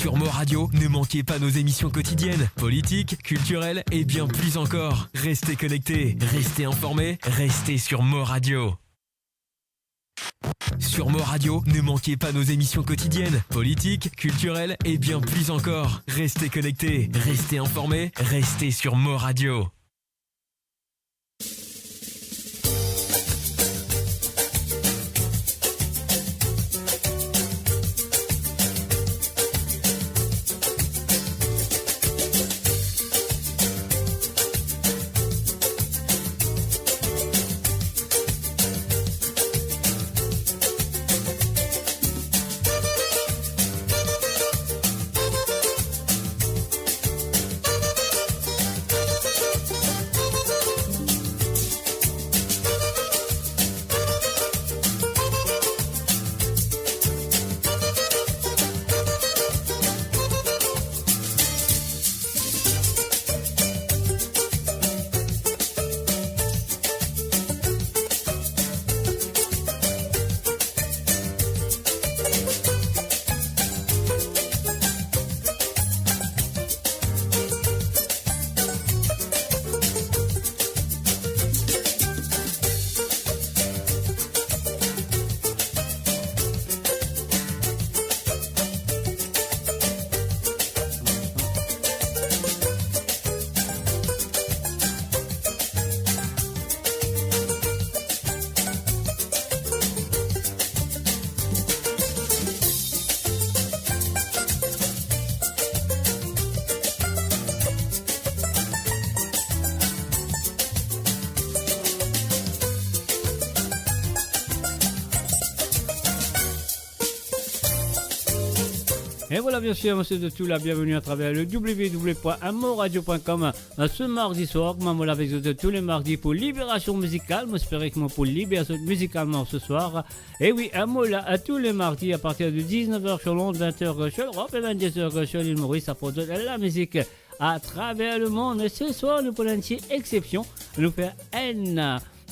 Sur Mo Radio, ne manquez pas nos émissions quotidiennes, politiques, culturelles et bien plus encore. Restez connectés, restez informés, restez sur Mo Radio. Sur Mo Radio, ne manquez pas nos émissions quotidiennes, politiques, culturelles et bien plus encore. Restez connectés, restez informés, restez sur Mo Radio. Et voilà, bien sûr, monsieur de tout, la bienvenue à travers le www.amoradio.com ce mardi soir, comme on avec de tous les mardis pour Libération Musicale. J'espère que pour Libération Musicalement ce soir. Et oui, là à tous les mardis à partir de 19h sur Londres, 20h sur l'Europe et 22h sur l'île Maurice, à produire la musique à travers le monde. Et ce soir, nous prenons une petite exception, nous faisons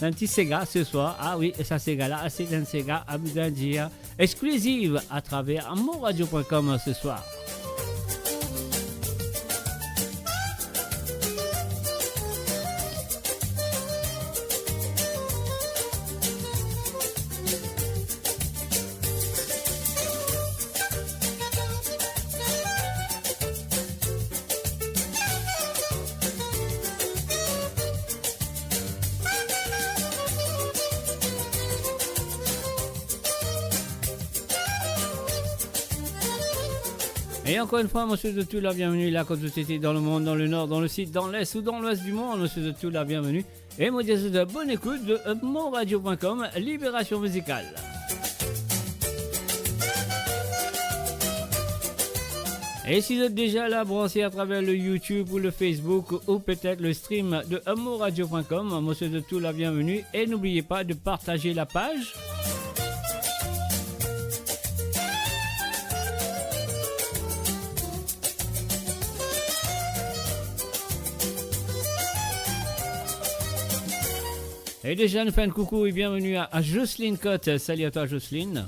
un petit Sega ce soir. Ah oui, ça Sega là, c'est un Sega à Budandia exclusive à travers amoradio.com ce soir. Et encore une fois, monsieur de tout, la bienvenue là, quand vous étiez dans le monde, dans le nord, dans le sud, dans l'est ou dans l'ouest du monde, monsieur de tout, la bienvenue. Et moi, je de bonne écoute de monradio.com, Libération Musicale. Et si vous êtes déjà là, branché à travers le YouTube ou le Facebook ou peut-être le stream de monradio.com, monsieur de tout, la bienvenue. Et n'oubliez pas de partager la page. Et déjà, nous faisons un coucou et bienvenue à Jocelyne Cotte. Salut à toi, Jocelyne.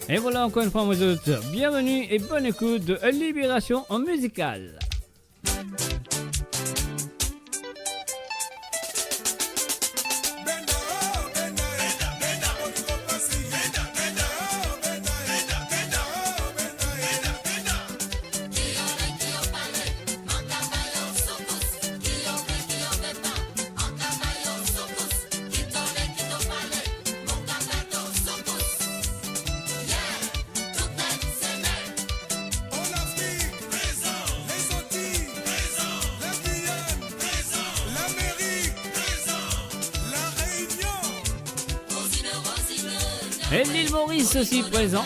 Et voilà encore une fois, mes auditeurs, bienvenue et bonne écoute de Libération en musicale. Et l'île Maurice aussi présent.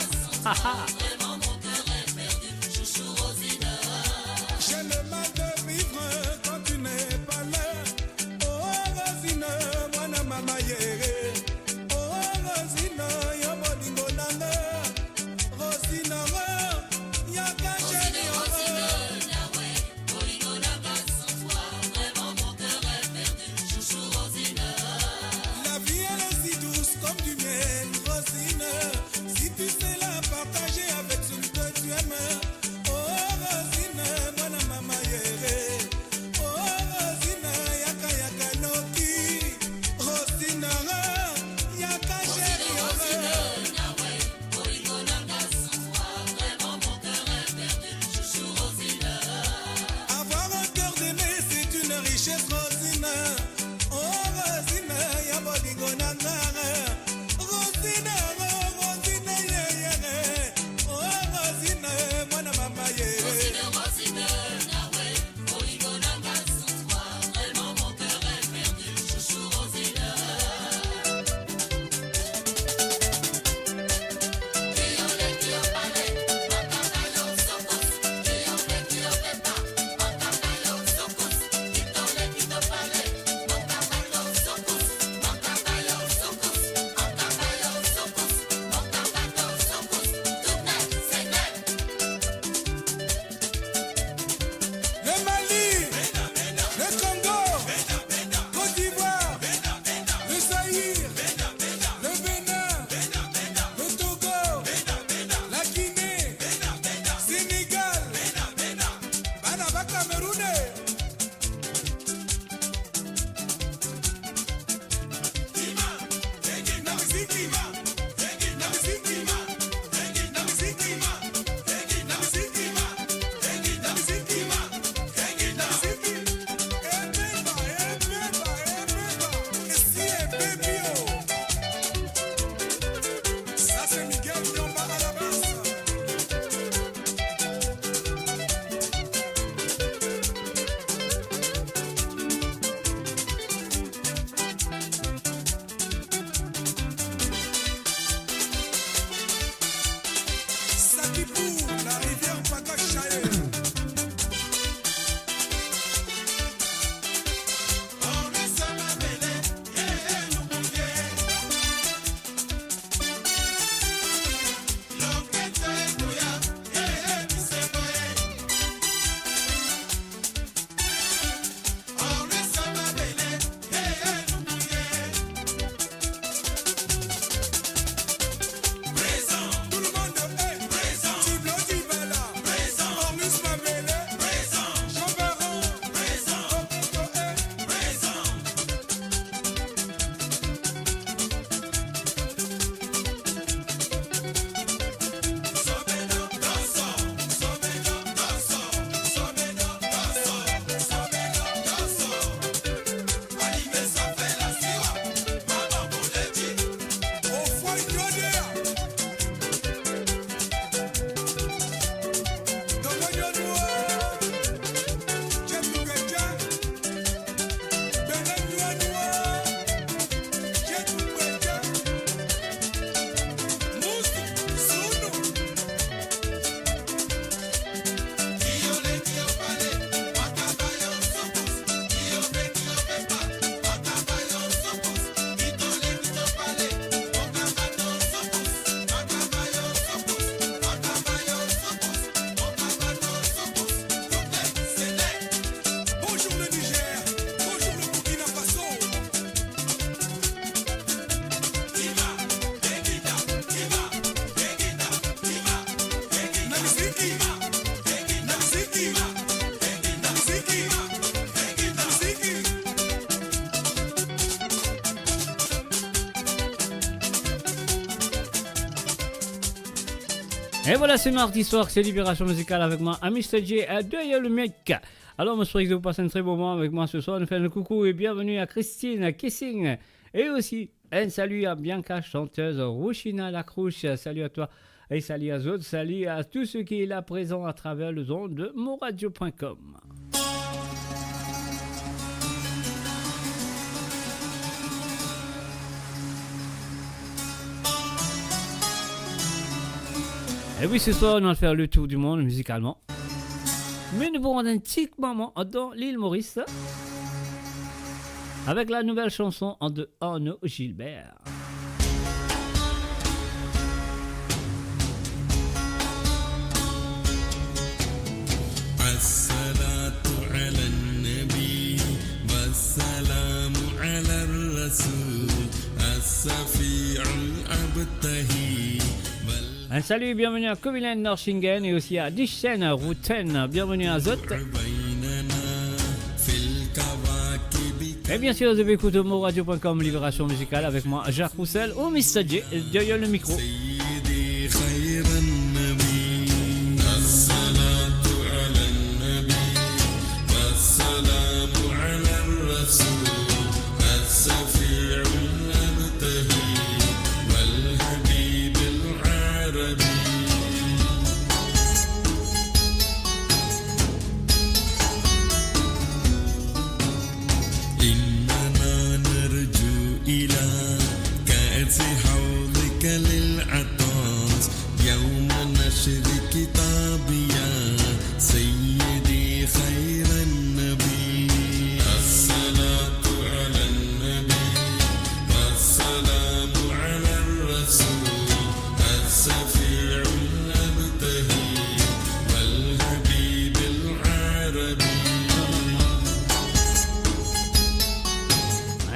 Et voilà, c'est mardi soir, c'est Libération Musicale avec moi, à Mr. J, derrière le mic. Alors, je souhaite que vous passez un très bon moment avec moi ce soir. Nous faisons le coucou et bienvenue à Christine Kissing. Et aussi, un salut à Bianca, chanteuse, Rouchina Lacrouche. Salut à toi et salut à Zod. Salut à tous ceux qui sont là présents à travers le zone de moradio.com. Et oui, ce soir, on va faire le tour du monde musicalement. Mais nous pourrons un petit moment dans l'île Maurice avec la nouvelle chanson de Arnaud Gilbert. As-salatu ala nabi was-salamu ala rasoul as-safi'ul abtahi. Un salut et bienvenue à Kovilen Norshingen et aussi à Dichen Routen. Bienvenue à Zot. Et bien sûr, vous avez écouté moradio.com, Libération musicale avec moi, Jacques Roussel, au Mr. J, derrière le micro.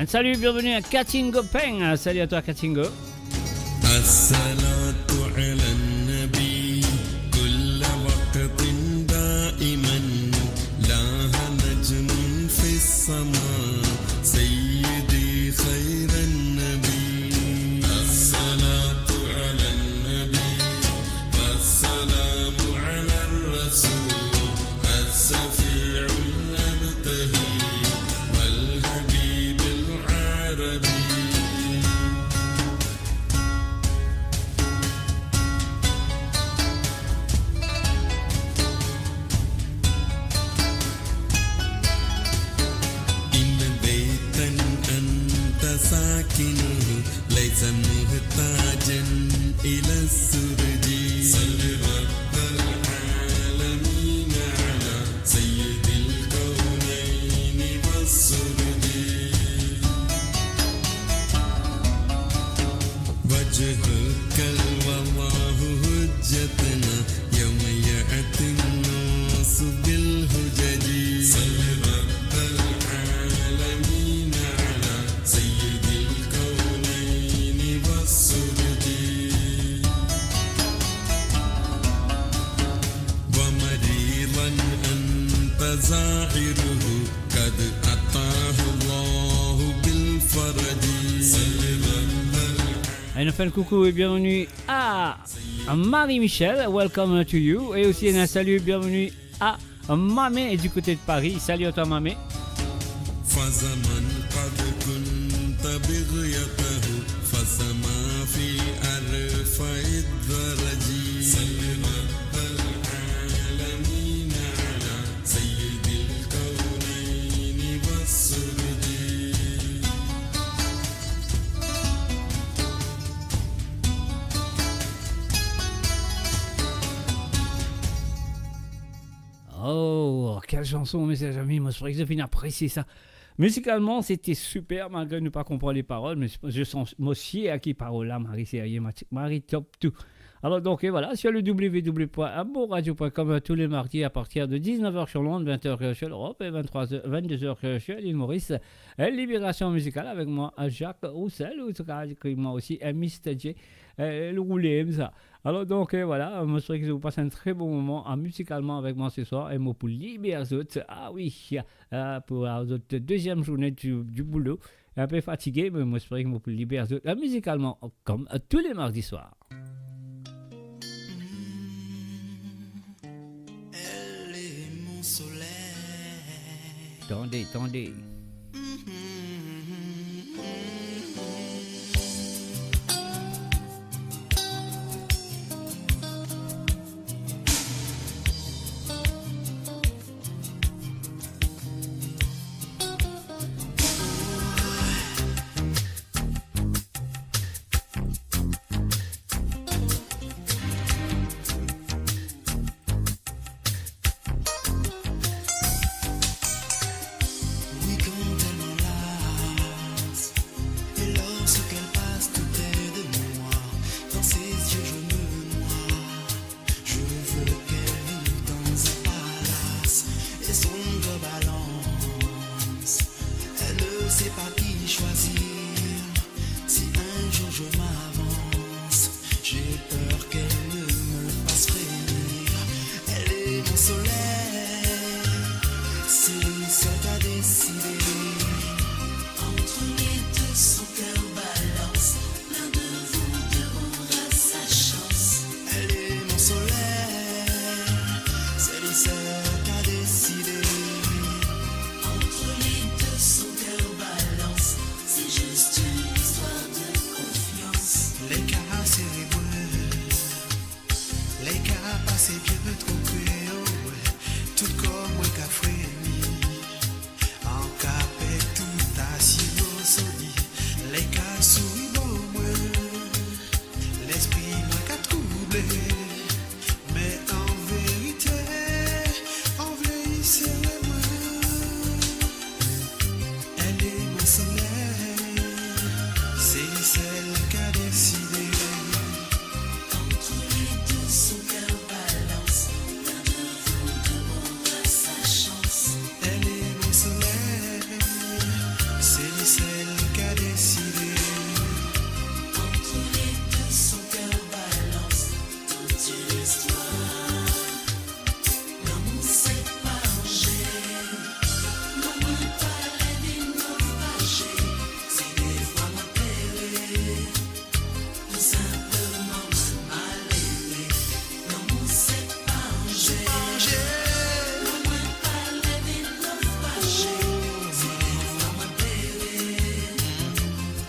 Salut, bienvenue à Katingo Peng. Salut à toi Katingo. As-salatu ala nabi kulla waqtin da'iman laha najmun fi as-sama sayyidi khayran nabi. As-salatu ala nabi was-salamu ala rasul as-safi'ul abtahi. ليس محتاجا إلى السرج صل رب العالمين على سيد الكونين والسرج وجهك والله حجتنا يوم يأتي الناس بالهجج صل رب العالمين على سيد الكونين والسرج ومريضا أنت زائره قد أتاه الله بالفرج صل رب Un fait le coucou et bienvenue à Marie-Michel, welcome to you. Et aussi un salut et bienvenue à Mamé du côté de Paris. Salut à toi Mamé. فزمن قد كنت بغيته فسما في أرفع الدرج صل رب العالمين على سيد الكونين والسرج. Oh, quelle chanson, mes chers amis. Moi, je ferais que j'ai fini apprécier ça. Musicalement, c'était super, malgré ne pas comprendre les paroles. Mais je sens aussi à qui parole là, Marie, c'est Marie top tout. Alors, donc, et voilà, sur le www.amoradio.com tous les mardis à partir de 19h sur Londres, 20h sur l'Europe et 22h sur l'île Maurice. Libération musicale avec moi, Jacques Roussel, ou moi aussi, Mr. J, le roulé, ça. Alors donc voilà, je souhaite que vous passez un très bon moment musicalement avec moi ce soir. Et moi pour libérer ah oui, pour la deuxième journée du boulot, un peu fatigué, mais moi j'espère que moi pour libérer musicalement comme tous les mardis soirs. Elle est mon soleil. Attendez. mon soleil, c'est lui seul qui a décidé. Entre les deux, son cœur balance. L'un de vous deux aura sa chance. Elle est mon soleil, c'est lui seul qui a décidé. Entre les deux, son cœur balance. C'est juste une histoire de confiance. Les cas cérébreux, les cas passés bien trop près, oh ouais. Tout comme moi qu'a frémi, en capé tout assis au solide. Les cas souris bon moi, l'esprit moi qu'a troublé. Mais en vérité c'est moi. Elle est mon soleil, c'est celle qui a décidé. Entre les deux, son cœur balance. L'un de vous deux aura sa chance. Elle est mon soleil, c'est celle qui a décidé. Entre les deux, son cœur balance. Toute une histoire. L'amour s'est arrangé. Non, moi parlais des naufragés. Si des fois m'a péré, tout simplement mal aimé. L'amour s'est arrangé. Non, moi parlais des naufragés. Si des fois m'a péré,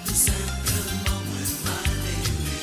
tout simplement mal aimé.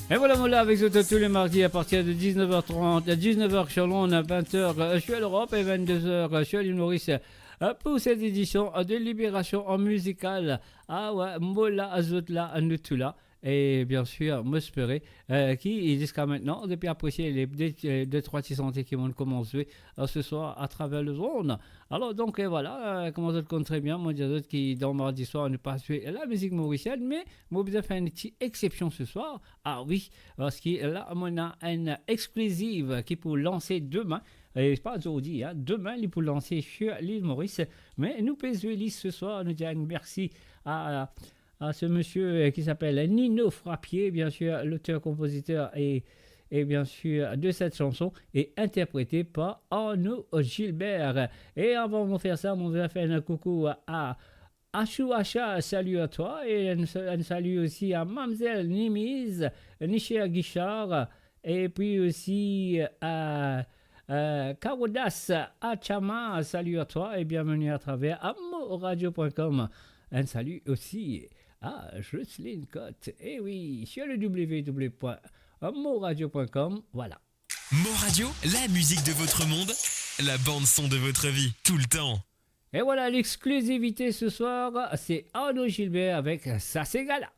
Et voilà, avec vous tous les mardis à partir de 19h30, 19h sur Londres, 20h sur l'Europe et 22h sur l'île Maurice. Pour cette édition de Libération en musicale, ah ouais, Mola Azotla Nutula. Et bien sûr, Mospere, qui jusqu'à maintenant, depuis apprécier les 2-3 santé qui vont commencer ce soir à travers le zone. Alors donc voilà, comment ça le compte très bien, moi je dis qui dans mardi soir ne pas jouer la musique mauricienne, mais moi besoin faire une petite exception ce soir. Ah oui, parce que là on a une exclusive qui pour lancer demain. Et pas aujourd'hui, hein, demain il pour lancer sur l'île Maurice. Mais nous faisons ce soir, nous disons merci à ce monsieur qui s'appelle Nino Frappier, bien sûr, l'auteur-compositeur et bien sûr de cette chanson est interprétée par Arnaud Gilbert. Et avant de faire ça, on va faire un coucou à Achou Acha, salut à toi, et un salut aussi à Mamzelle Nimiz, Nisha Guichard, et puis aussi à Karodas Achama, salut à toi et bienvenue à travers amoradio.com. Un salut aussi à Jocelyne Cotte. Et oui, sur le www.amoradio.com. Voilà. Moradio, la musique de votre monde, la bande-son de votre vie, tout le temps. Et voilà, l'exclusivité ce soir, c'est Arnaud Gilbert avec Ça c'est Gala.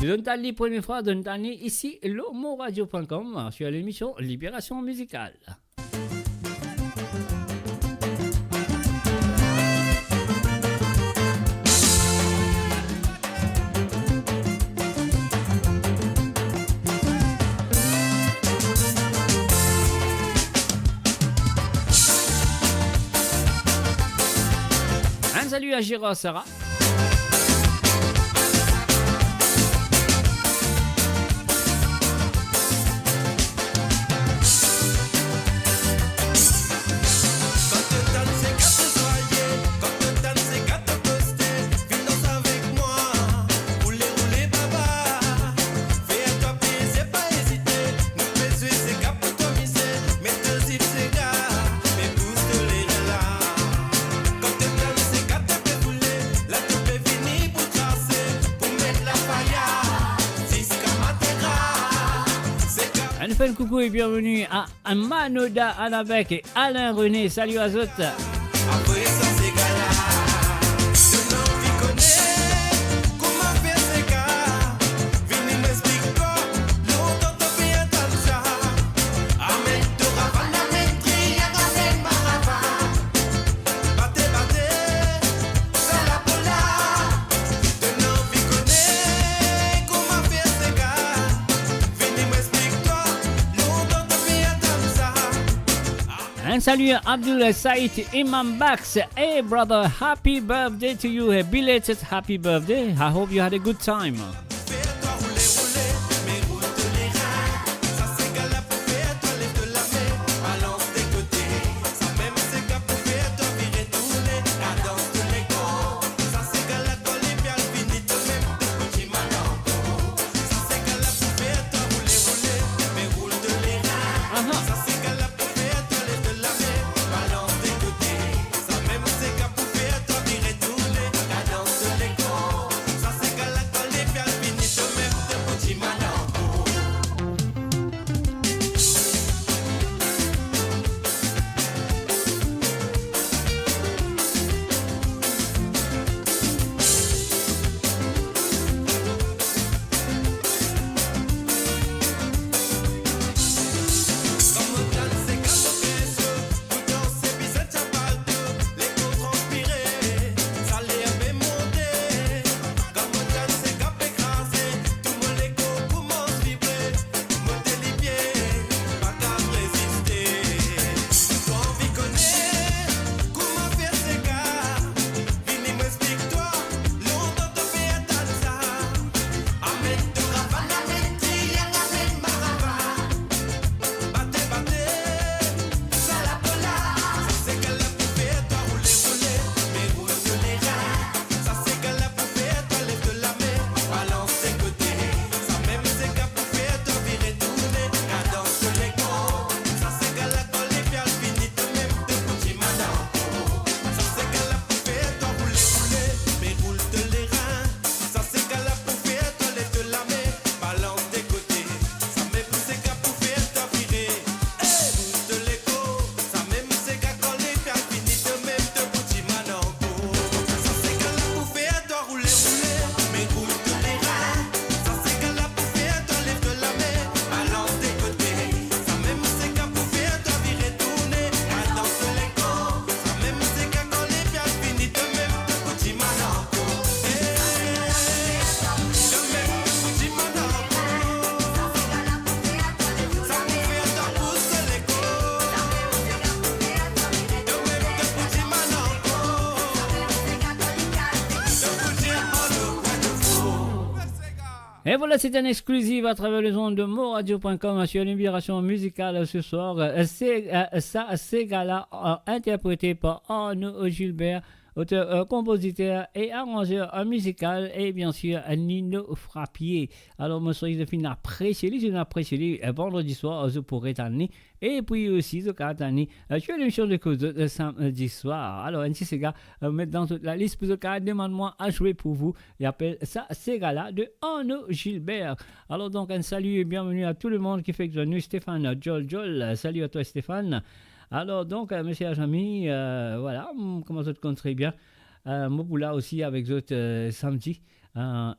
Je donne ta première fois, donne ta ici, l'homoradio.com, sur l'émission Libération musicale. salut à Gérard Sarah. Un coucou et bienvenue à Manoda Anabek et Alain René. Salut à tous. Salut Abdul Said Imam Bax. Hey brother, happy birthday to you. A belated happy birthday. I hope you had a good time. Et voilà, c'est un exclusif à travers les ondes de moradio.com sur Libération musicale ce soir. C'est gala interprété par Arnaud Gilbert, auteur, compositeur et arrangeur musical, et bien sûr Nino Frappier. Alors, moi, je suis apprécié vendredi soir, je pourrais t'amener. Et puis aussi, je t'amener sur l'émission de cause de samedi soir. Alors, ainsi, ces gars, mettre dans toute la liste pour ce cas, demande-moi à jouer pour vous. Et appelle ça, ces gars-là, de Arnaud Gilbert. Alors, donc, un salut et bienvenue à tout le monde qui fait que nous, Stéphane Jol. Salut à toi, Stéphane. Alors, donc, monsieur Ajami, voilà, comment ça te compte très bien. Moboula aussi avec eux samedi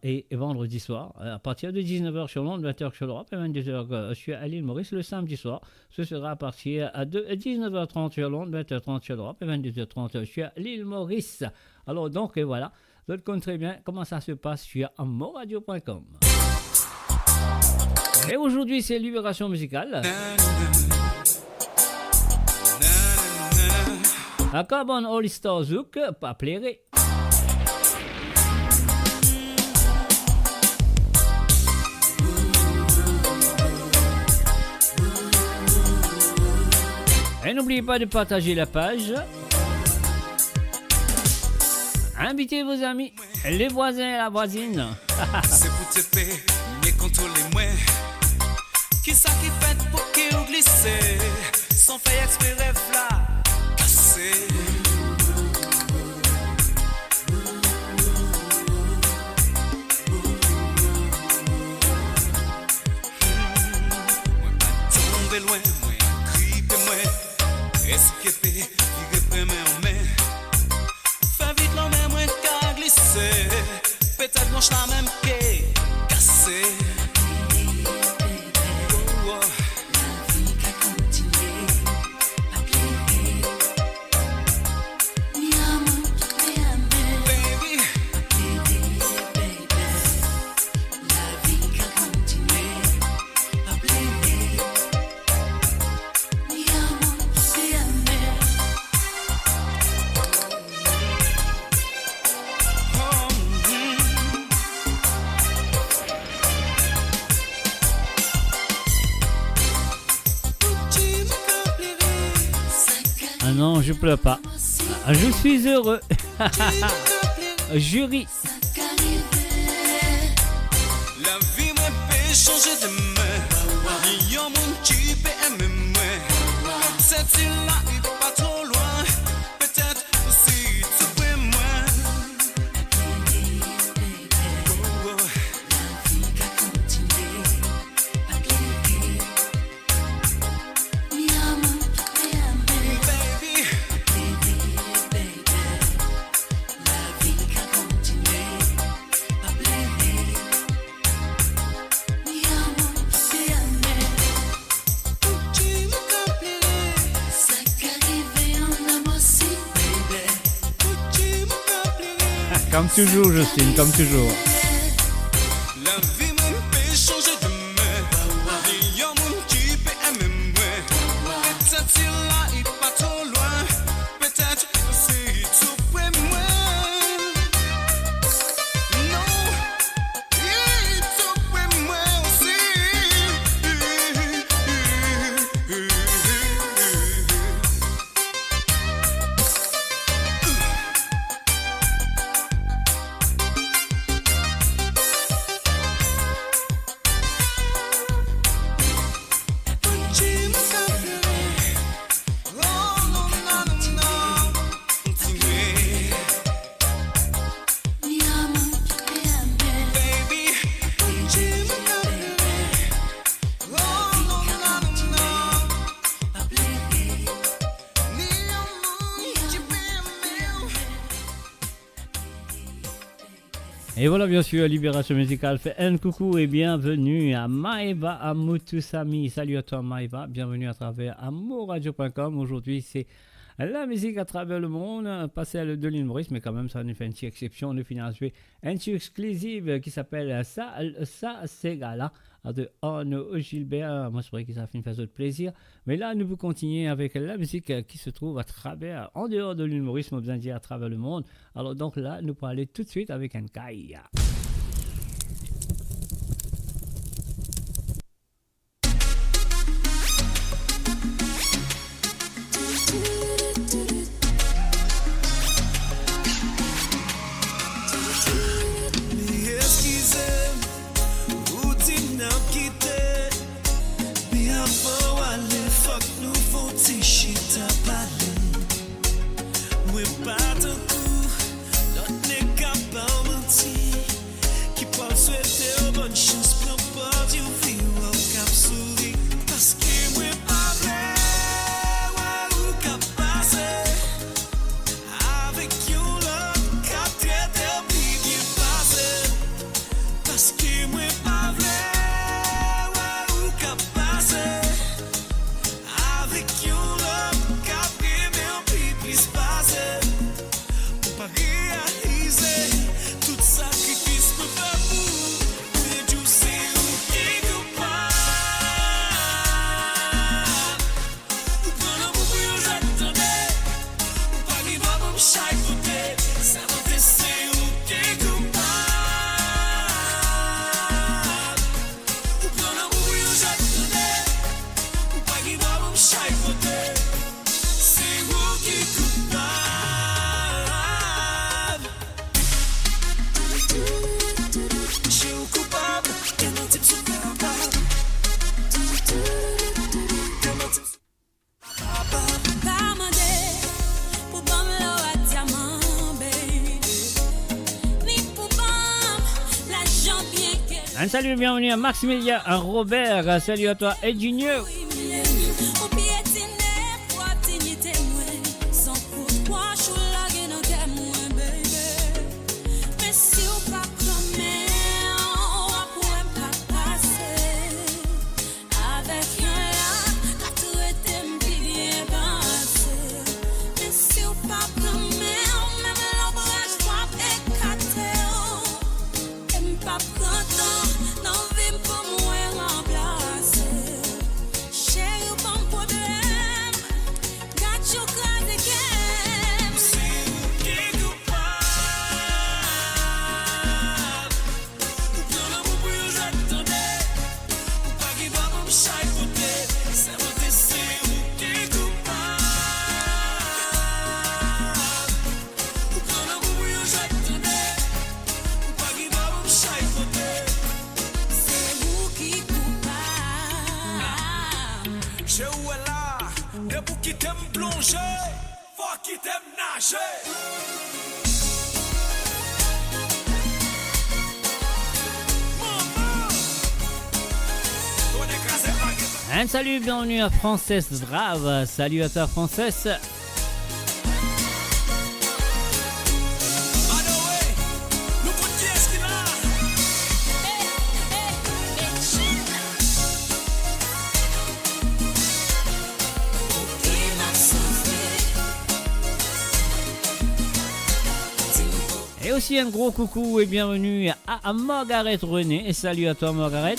et vendredi soir, à partir de 19h sur Londres, 20h sur l'Europe et 22h sur l'île Maurice. Le samedi soir, ce sera à partir de 19h30 sur Londres, 20h30 sur l'Europe et 22h30 sur l'île Maurice. Alors, donc, et voilà, je te compte très bien comment ça se passe sur moradio.com. Et aujourd'hui, c'est Libération musicale. A Carbon All Star Zouk, pas plairé. Et n'oubliez pas de partager la page. Invitez vos amis, les voisins et la voisine. C'est pour te payer, mais contrôler moi. Qui ça qui fait pour qu'il glisse? Sans faire exprès rêve là, cassé. Moi pas tomber loin, moi criper moi. Escaper, il reprend en main. Fais vite l'en même moi qu'à glisser. Peut-être mon la même qu'est cassé. Ah non, je pleure pas. Je suis heureux. Jury. La vie me peut changer de main. Il y a mon qui peut aimer moi. Cette île-là est pas trop loin. Peut-être aussi tu peux moi. Comme toujours, Justine, comme toujours. La vie me peut changer de main. Il y a mon qui peut aimer moi. Cette île-là est pas trop loin. Peut-être aussi tu peux moi. Non, tu peux moi aussi. Et voilà, bien sûr, Libération Musicale fait un coucou et bienvenue à Maïva Amoutousami. Salut à toi Maïva, bienvenue à travers amourradio.com. Aujourd'hui, c'est la musique à travers le monde, pas celle de l'île Maurice, mais quand même, ça nous fait une petite exception. On finit avec un petit exclusive qui s'appelle Ça c'est Gala de Arnaud Gilbert. Moi, c'est vrai que ça fait une façon de plaisir. Mais là, nous pouvons continuer avec la musique qui se trouve à travers, en dehors de l'île Maurice, mais bien dire à travers le monde. Alors, donc là, nous pourrons aller tout de suite avec un Kaya. Pas de coup, notre n'est capable de mentir. Un salut, bienvenue à Maximilien, à Robert, salut à toi, et Junior. Un salut, bienvenue à Frances Brave. Salut à toi, Frances. Et aussi un gros coucou et bienvenue à Margaret René. Et salut à toi, Margaret.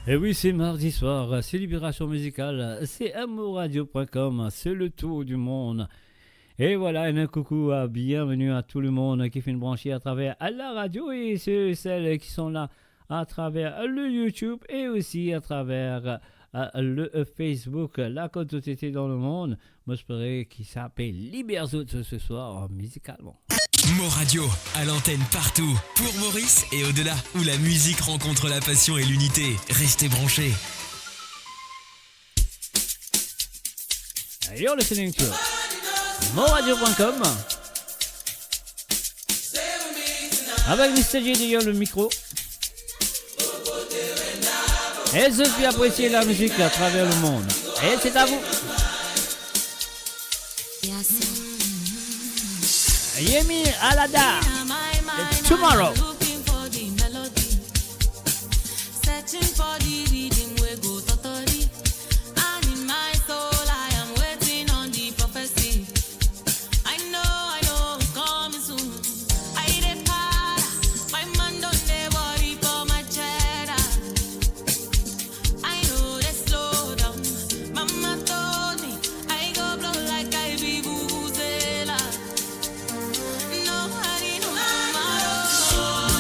Et oui, c'est mardi soir, c'est Libération Musicale, c'est amourradio.com, c'est le tour du monde. Et voilà, un coucou, bienvenue à tout le monde qui fait une branchée à travers la radio et ceux et celles qui sont là à travers le YouTube et aussi à travers le Facebook, la côte où était dans le monde. Moi, j'espère qu'il s'appelle Libération ce soir, musicalement. Mo Radio, à l'antenne partout, pour Maurice et au-delà, où la musique rencontre la passion et l'unité. Restez branchés. You're listening to moradio.com avec Mr. J derrière le micro. Et je suis apprécié la musique à travers le monde. Et c'est à vous. Yemi Alada, Tomorrow. Nobody knows tomorrow.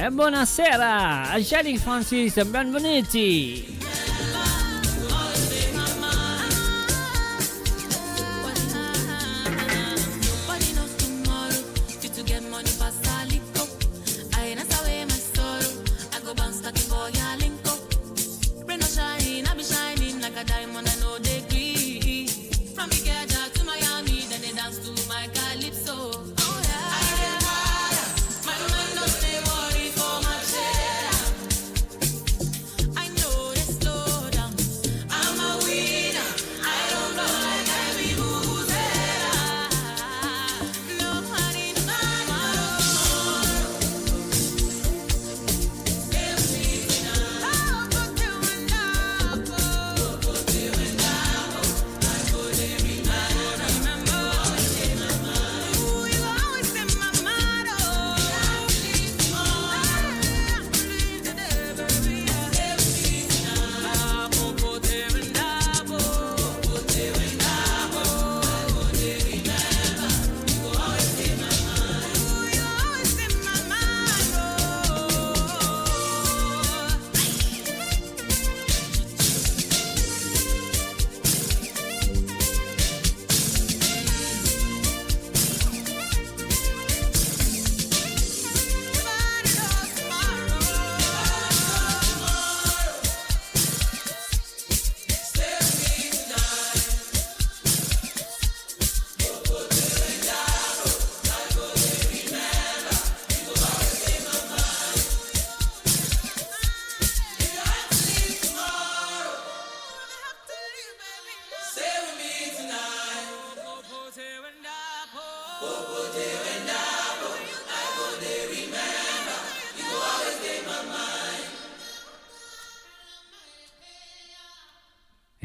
E buonasera a Charlie Francis, benvenuti.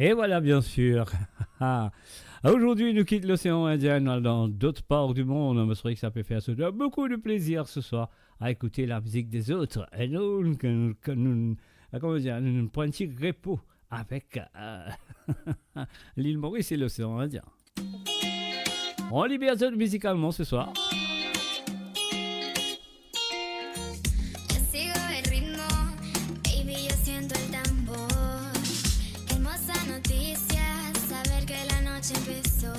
Et voilà, bien sûr. Aujourd'hui, nous quitte l'océan Indien dans d'autres parts du monde. Je serais que ça peut faire beaucoup de plaisir ce soir à écouter la musique des autres. Et nous, nous prenons un petit repos avec l'île Maurice et l'océan Indien. On libère ça musicalement ce soir. Empezó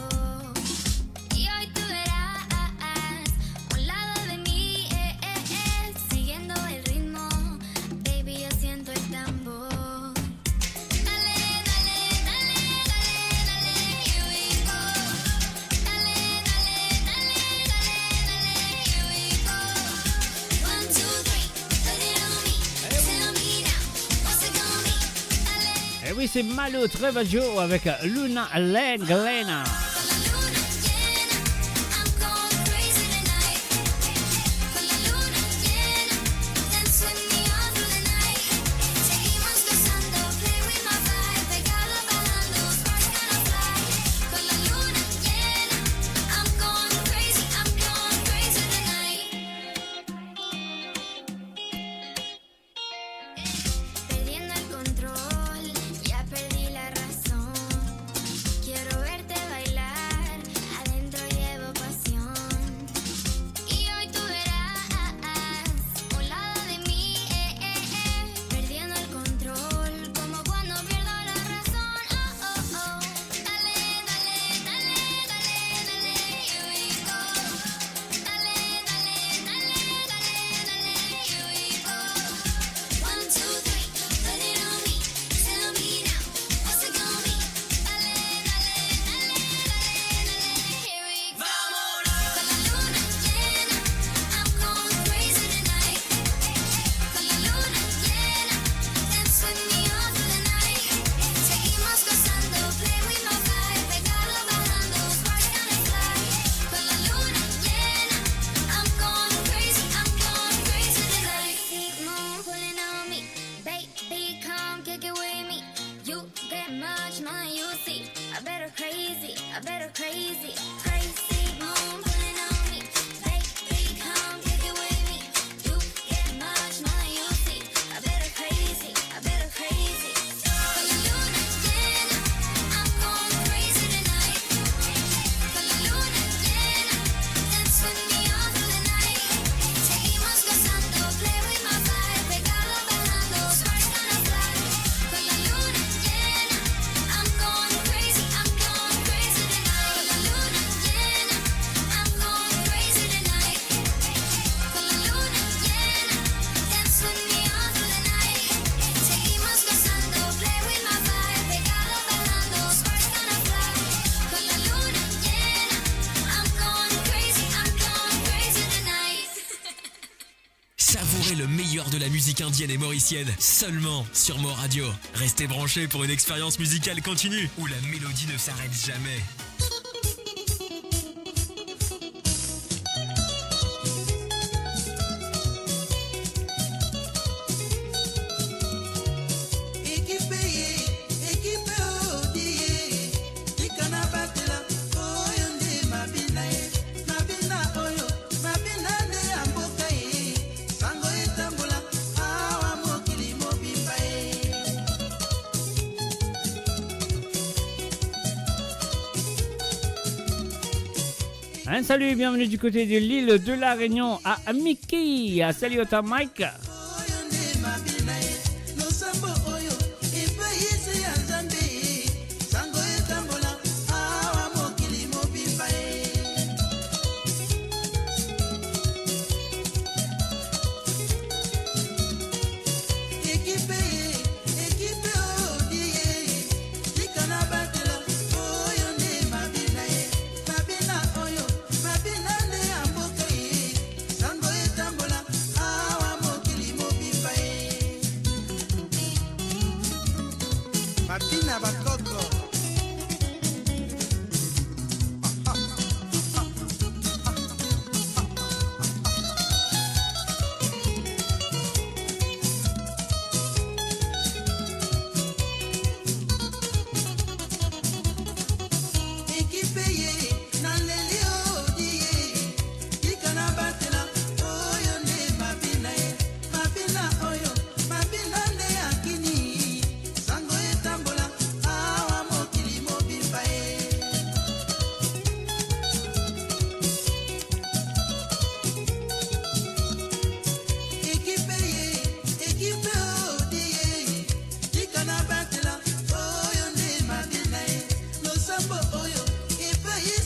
y hoy tú verás un lado de mí, siguiendo el ritmo, baby, yo siento el tambor. Dale, dale, dale, dale, dale, here we go. Dale, dale, dale, dale, dale, here we go. 1, 2, 3, put it on me, tell me now, what's it gonna be? Dale. Et oui, c'est Malo Trevaggio avec Luna Galena. Perdiendo el control, ya perdí la razón. Quiero verte bailar. musique indienne et mauricienne, seulement sur Mo Radio. Restez branchés pour une expérience musicale continue, où la mélodie ne s'arrête jamais. Un salut et bienvenue du côté de l'île de la Réunion à Mickey. Salut à toi Mike. Oyo, epa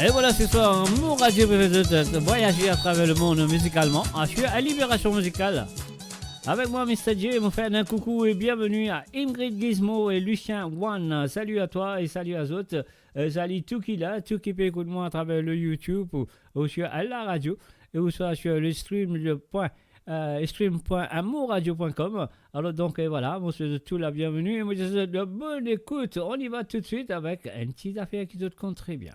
Et voilà, ce soir, mon radio de voyager à travers le monde musicalement. Je suis à Libération Musicale. Avec moi, Mr. J, mon frère d'un coucou et bienvenue à Ingrid Gizmo et Lucien One. Salut à toi et salut à autres. Salut tout qui là, tout qui peut écouter moi à travers le YouTube ou sur à la radio et ou soit sur le stream.amourradio.com. Alors donc voilà, moi je vous tout la bienvenue et moi je vous souhaite de bonne écoute. On y va tout de suite avec une petite affaire qui te compte très bien.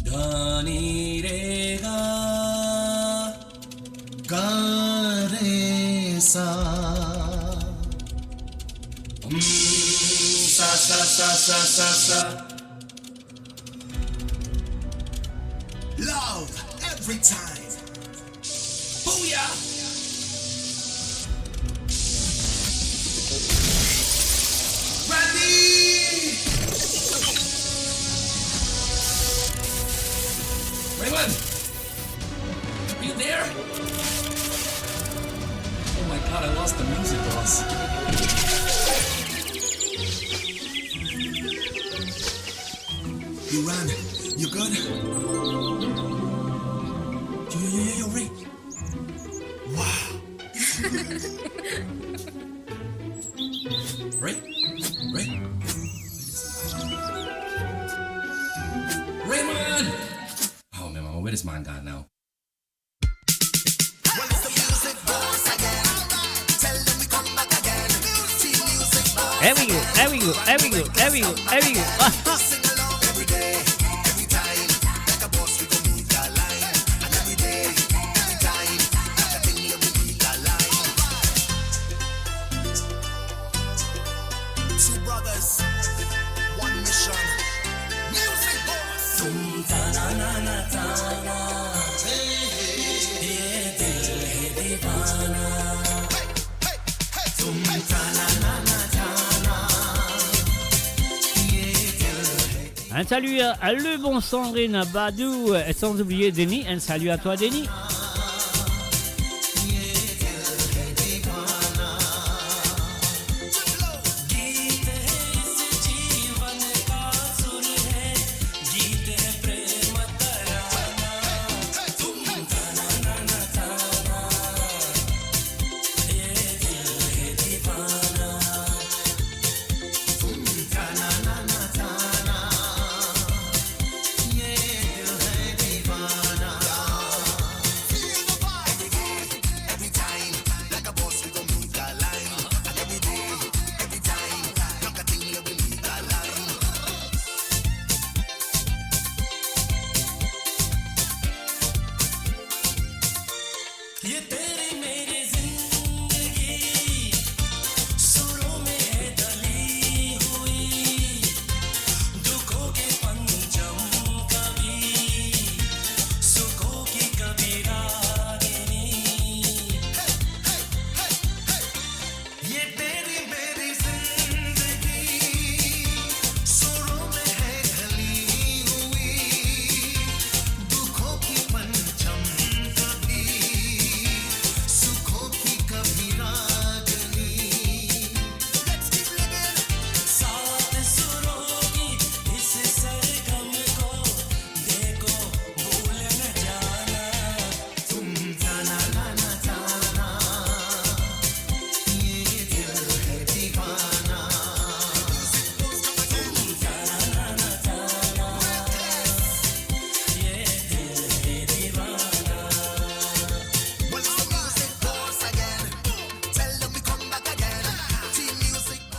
Dani re ga re sa sa. Loud every time. Booyah! Ready! Raymond! Are you there? Oh my god, I lost the music, boss. You ran. You good? Yo, Ray. Wow. Ray? Raymond! Oh man, where is mine gone now? There we go. Two brothers, one mission. Music boss. Un salut à le bon Sandrine Badou et sans oublier Denis. Un salut à toi Denis.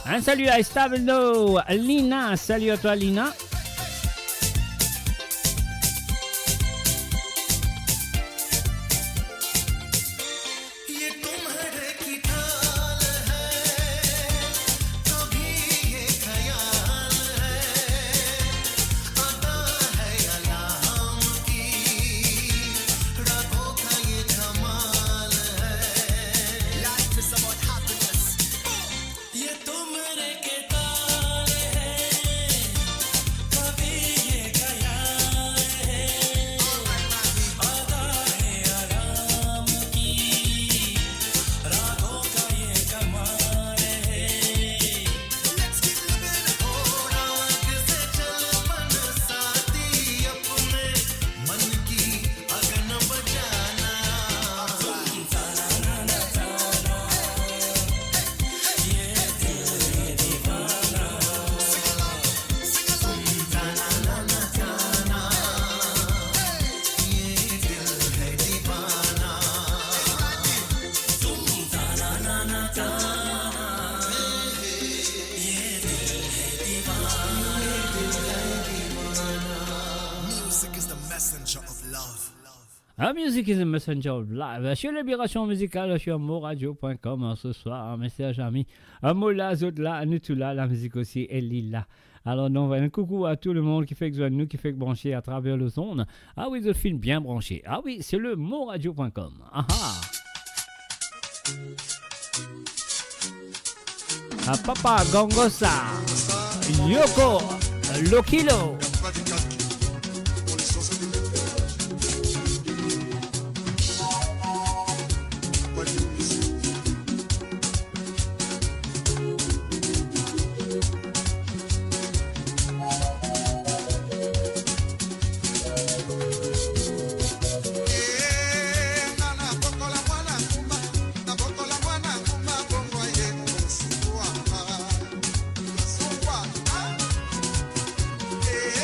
Un salut à Stabilo, Lina, salut à toi Lina. La musique is a messenger of life. Sur Libération Musicale, sur moradio.com ce soir, mes chers amis. Un mot là, autres là, nous tout là, la musique aussi, elle est là. Alors, donc, un coucou à tout le monde qui fait que nous, qui fait que brancher à travers le zone. Ah oui, le film bien branché. Ah oui, c'est le moradio.com. Ah ah. Ah papa, Gongosa, Yoko, Lokilo. Yeah.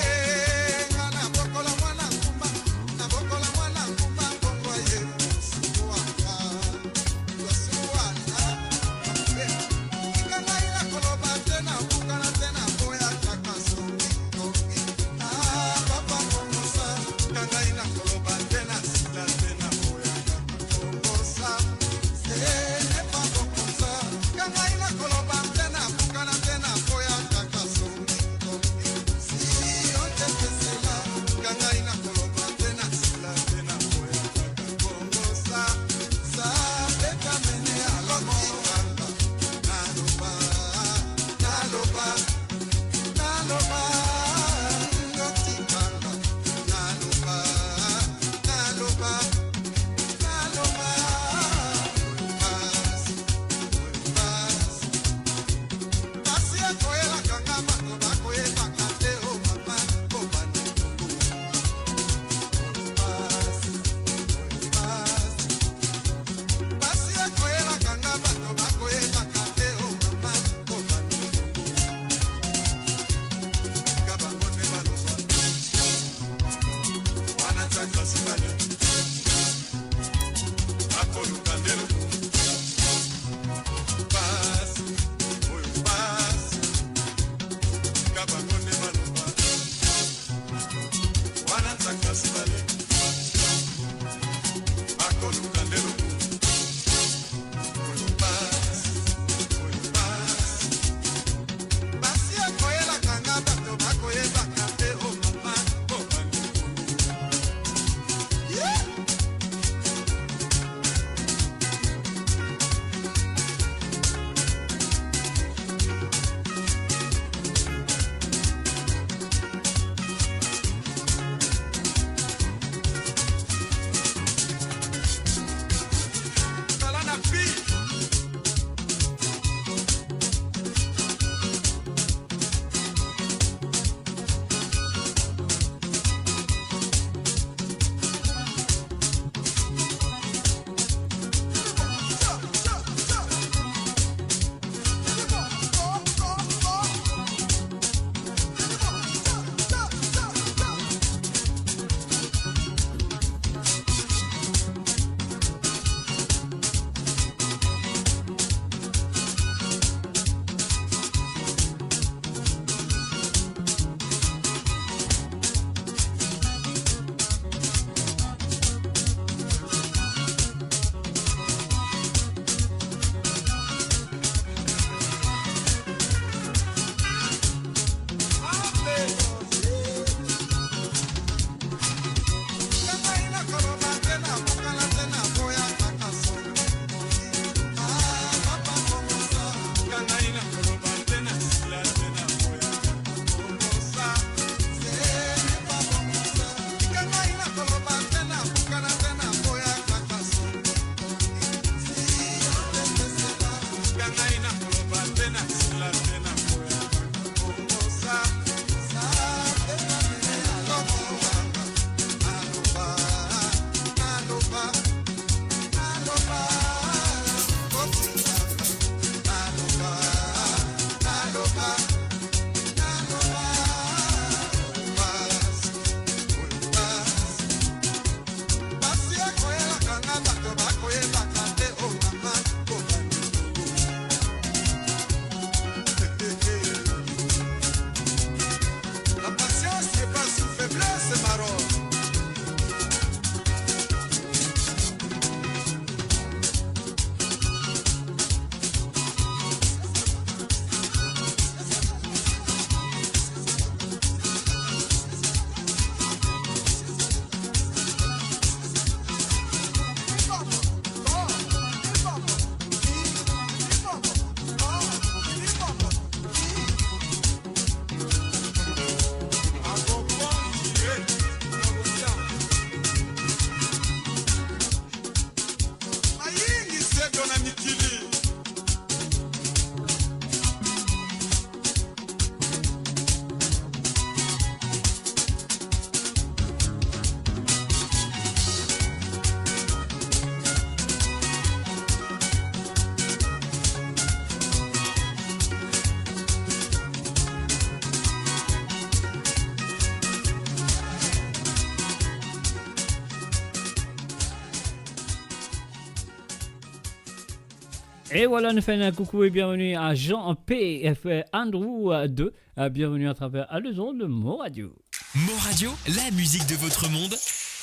Et voilà, nous faisons un coucou et bienvenue à Jean P. et Andrew 2. Bienvenue à travers à l'ozon de Mo Radio. Mo Radio, la musique de votre monde,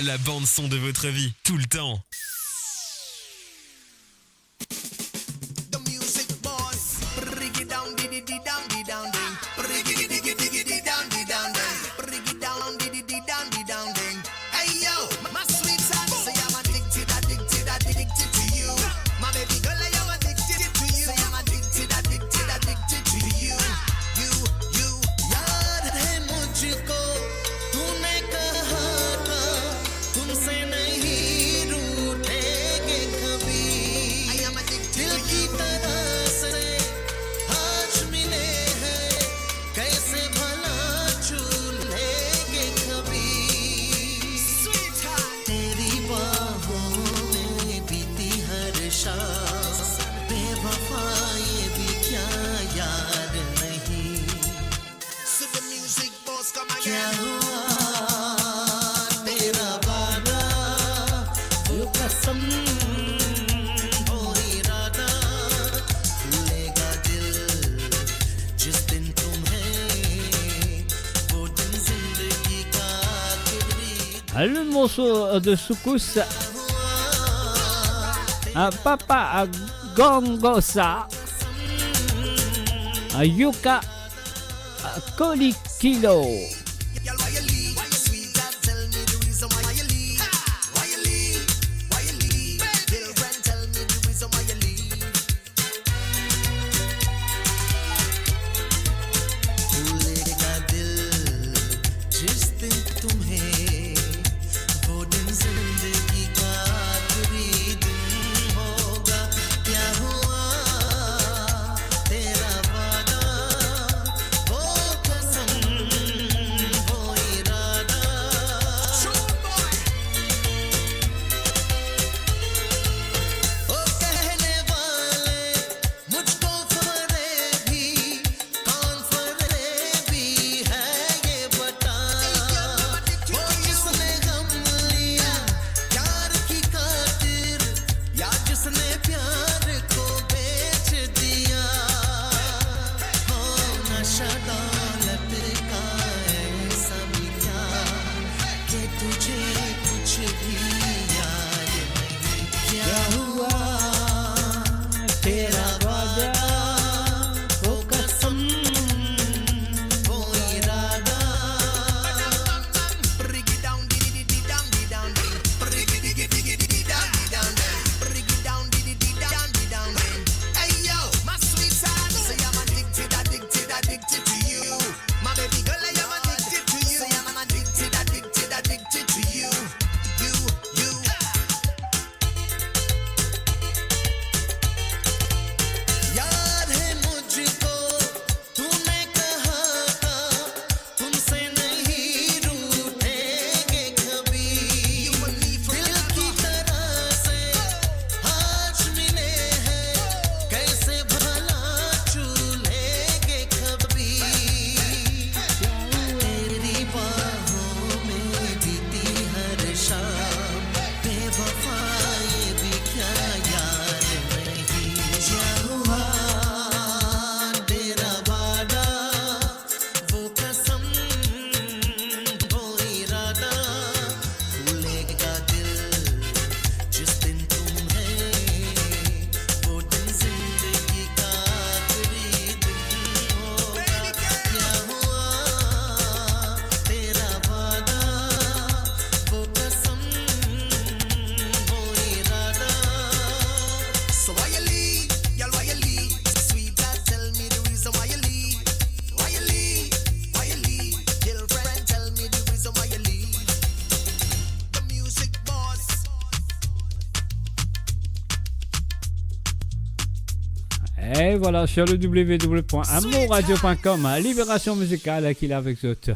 la bande son de votre vie, tout le temps. The music boss. Bring it down, diddy down, diddy down, ding. Bring it diggy down, diddy down, ding. Bring it down, diddy down, diddy down, ding. Hey yo, my sweet son, say I'm addicted to you. My baby girl, I am addicted to you. Say I'm addicted to you. You, याद है मुझको, तूने कहा था, तुमसे नहीं रूठेंगे कभी. I am addicted to you. तरह से आज मिले हैं, कैसे भला चूलेंगे कभी. Sweetheart. तेरी बाहों में बीती हर शाम, बेवफा ये भी क्या याद नहीं. So the music boss come again. क्या हुआ तेरा वादा, वो कसम, वो इरादा, भूलेगा दिल जिस दिन तुम्हें, वो दिन जिंदगी का आखिरी. Le morceau de Soukous, Papa Gongosa, Yuka Kolikilo. Girl, why you leave? Sweetheart, tell me the reason why you leave. Why you leave? Why you leave? Girlfriend, tell me the reason why you leave. भूलेगा दिल जिस दिन तुम्हें, वो दिन जिंदगी का आखिरी दिन होगा. क्या हुआ तेरा वादा, वो कसम, वो इरादा. ओ कहने वाले मुझको फरेबी, कौन फरेबी है ये बता. वो जिसने गम लिया प्यार की खातिर, या जिसने प्यार को बेच दिया. हो नशा दौलत का ऐसा भी क्या, कि तुझे कुछ भी याद नहीं. क्या हुआ तेरा वादा, वो कसम, वो इरादा. Bring it down, diddy down, diddy down, ding. Bring it diggy down, diddy down, ding. Bring it down, diddy down, diddy down, ding. Hey yo, my sweet son, say I'm addicted to you. My baby girl, I am addicted to you. Say I'm addicted to you. You. याद है मुझको, तूने कहा था, तुमसे नहीं रूठेंगे कभी. दिल की तरह से आज मिले हैं, कैसे भला चूलेंगे कभी. तेरी बाहों में बीती हर शाम, बेवफा ये भी क्या याद नहीं. क्या हुआ तेरा वादा, वो कसम, वो इरादा, भूलेगा दिल जिस दिन तुम्हें, वो दिन जिंदगी का आखिरी दिन होगा. क्या हुआ तेरा वादा, वो कसम, वो इरादा. So why you leave? Girl, why you leave? Sweetheart, tell me the reason why you leave. Why you leave? Why you leave? Girlfriend, tell me the reason why you leave. The music boss. Et voilà, sur le www.amoradio.com, Libération musicale qu'il est avec eux. Tous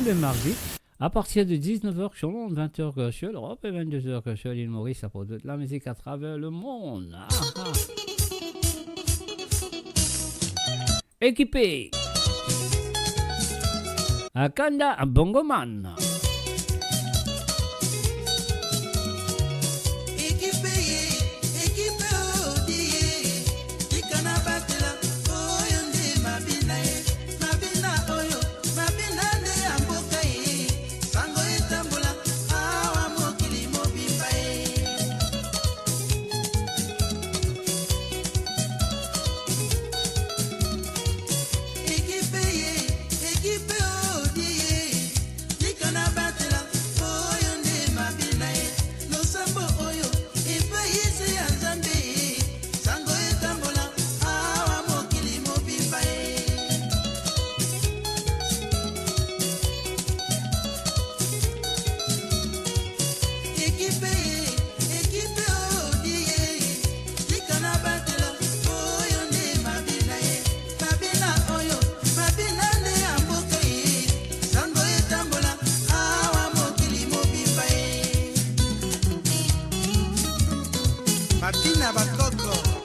les mardis, à partir de 19h sur l'onde, 20h sur l'Europe et 22h sur l'île Maurice, ça produit de la musique à travers le monde. Équipé Kanda Bongoman. Équipé Mapina bakoko.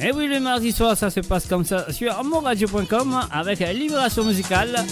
Et oui, le mardi soir, ça se passe comme ça sur amourradio.com avec Libération musicale.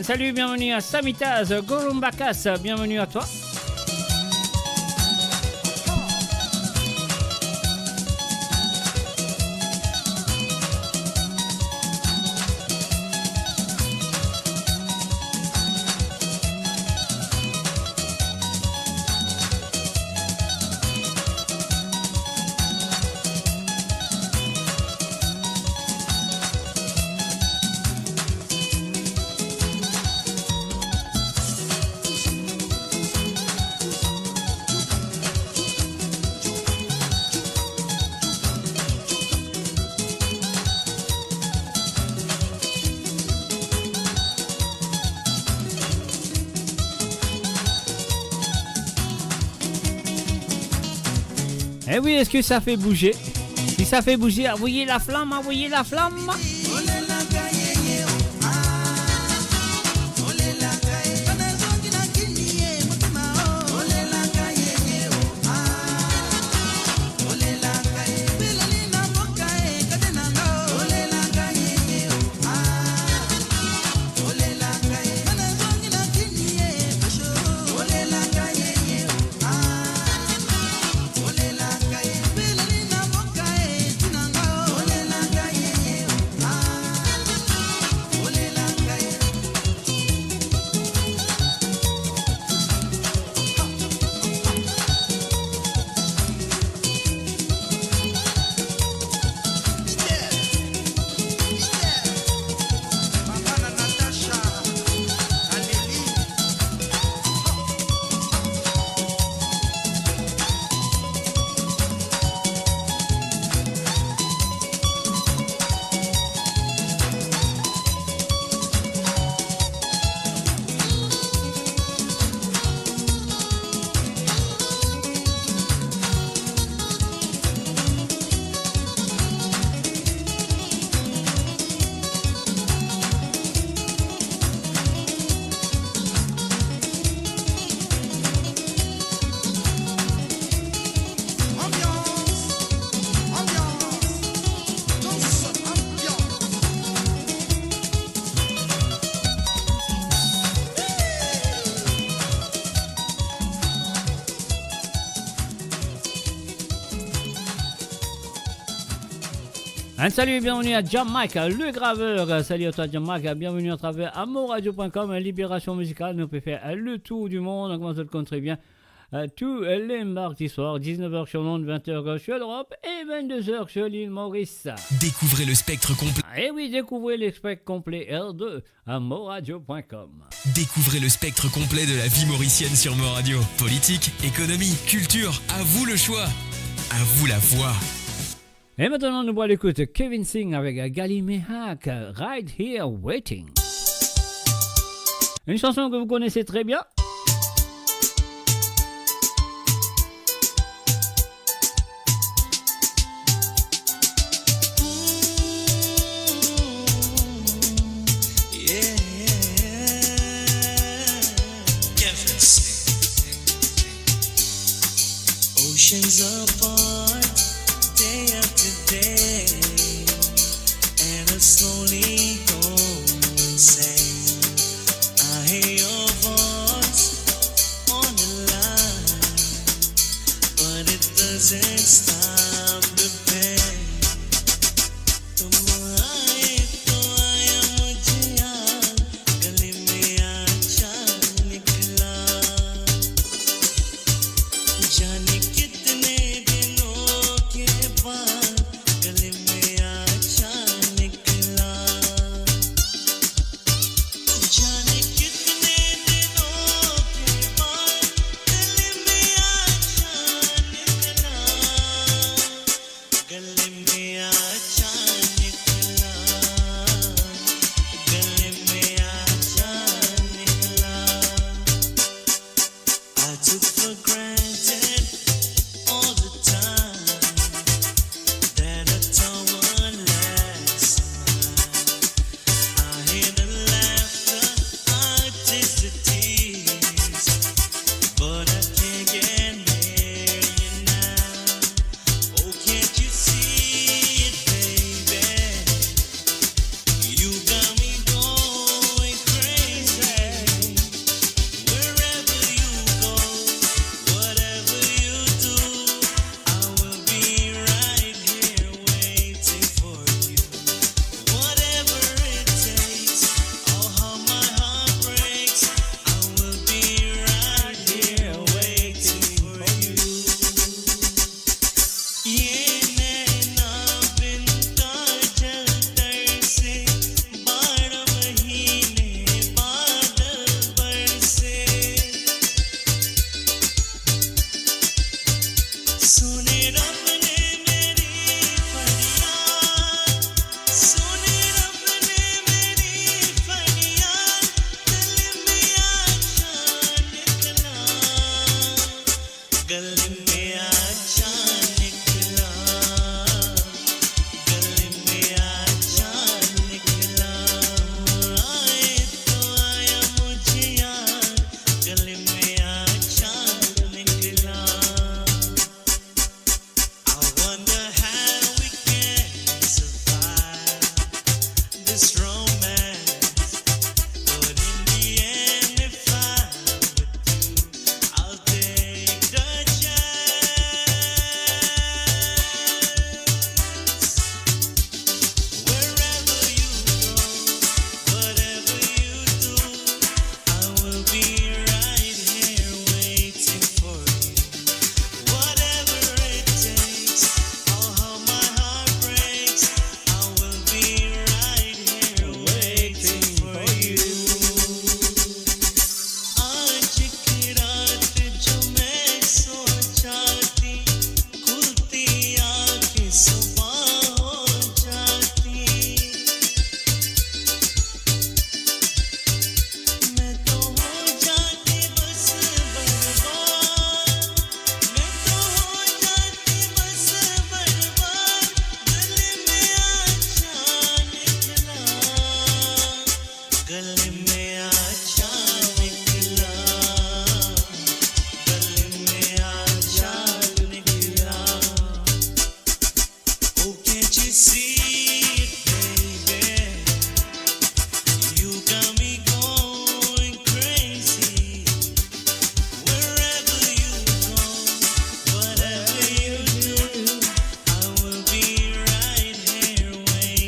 Salut, bienvenue à Samitaz, Gorumbakas, bienvenue à toi. Eh oui, est-ce que ça fait bouger? Si ça fait bouger, envoyez la flamme, envoyez la flamme. Ole Un salut et bienvenue à Jamaica, le graveur. Salut à toi Jamaica, bienvenue à travers amoradio.com, Libération musicale. Nous pouvons faire le tour du monde, on commence à le compte très bien. Tous les mardis soirs, 19h sur Londres, 20h sur l'Europe et 22h sur l'île Maurice. Découvrez le spectre complet. Et oui, découvrez le spectre complet R2 à moradio.com. Découvrez le spectre complet de la vie mauricienne sur Mo Radio. Politique, économie, culture, à vous le choix. À vous la voix. Et maintenant, nous allons écouter Kevin Singh avec Gali Mehak, Right Here Waiting. Une chanson que vous connaissez très bien. Oceans apart, day after day, and I slowly go insane. I hear your voice on the line, but it doesn't stop the pain. तुम्हारे तो आया मुझे याद, गले में आजा निकला, जाने कितने दिन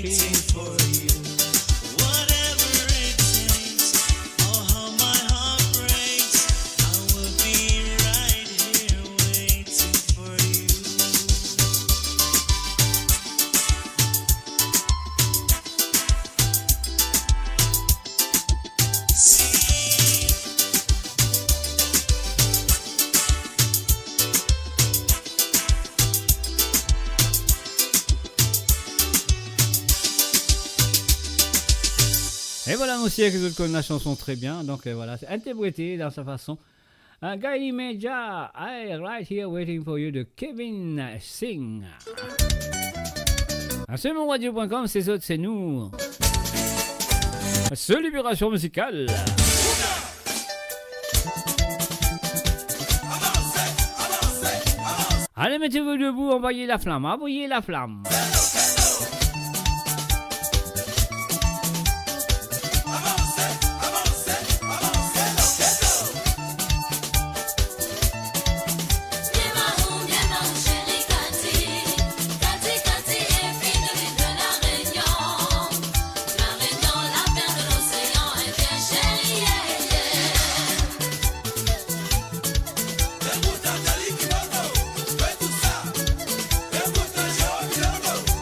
waiting for you. Whatever it takes, oh how my heart breaks, I will be right here waiting for you. Et voilà, monsieur, que vous connaissez la chanson très bien. Donc voilà, c'est interprété dans sa façon. Gaili Meja, I right here waiting for you de Kevin Singh. C'est monradio.com, c'est autres, c'est nous. C'est Libération musicale. Allez, mettez-vous debout, envoyez la flamme, envoyez la flamme. Go.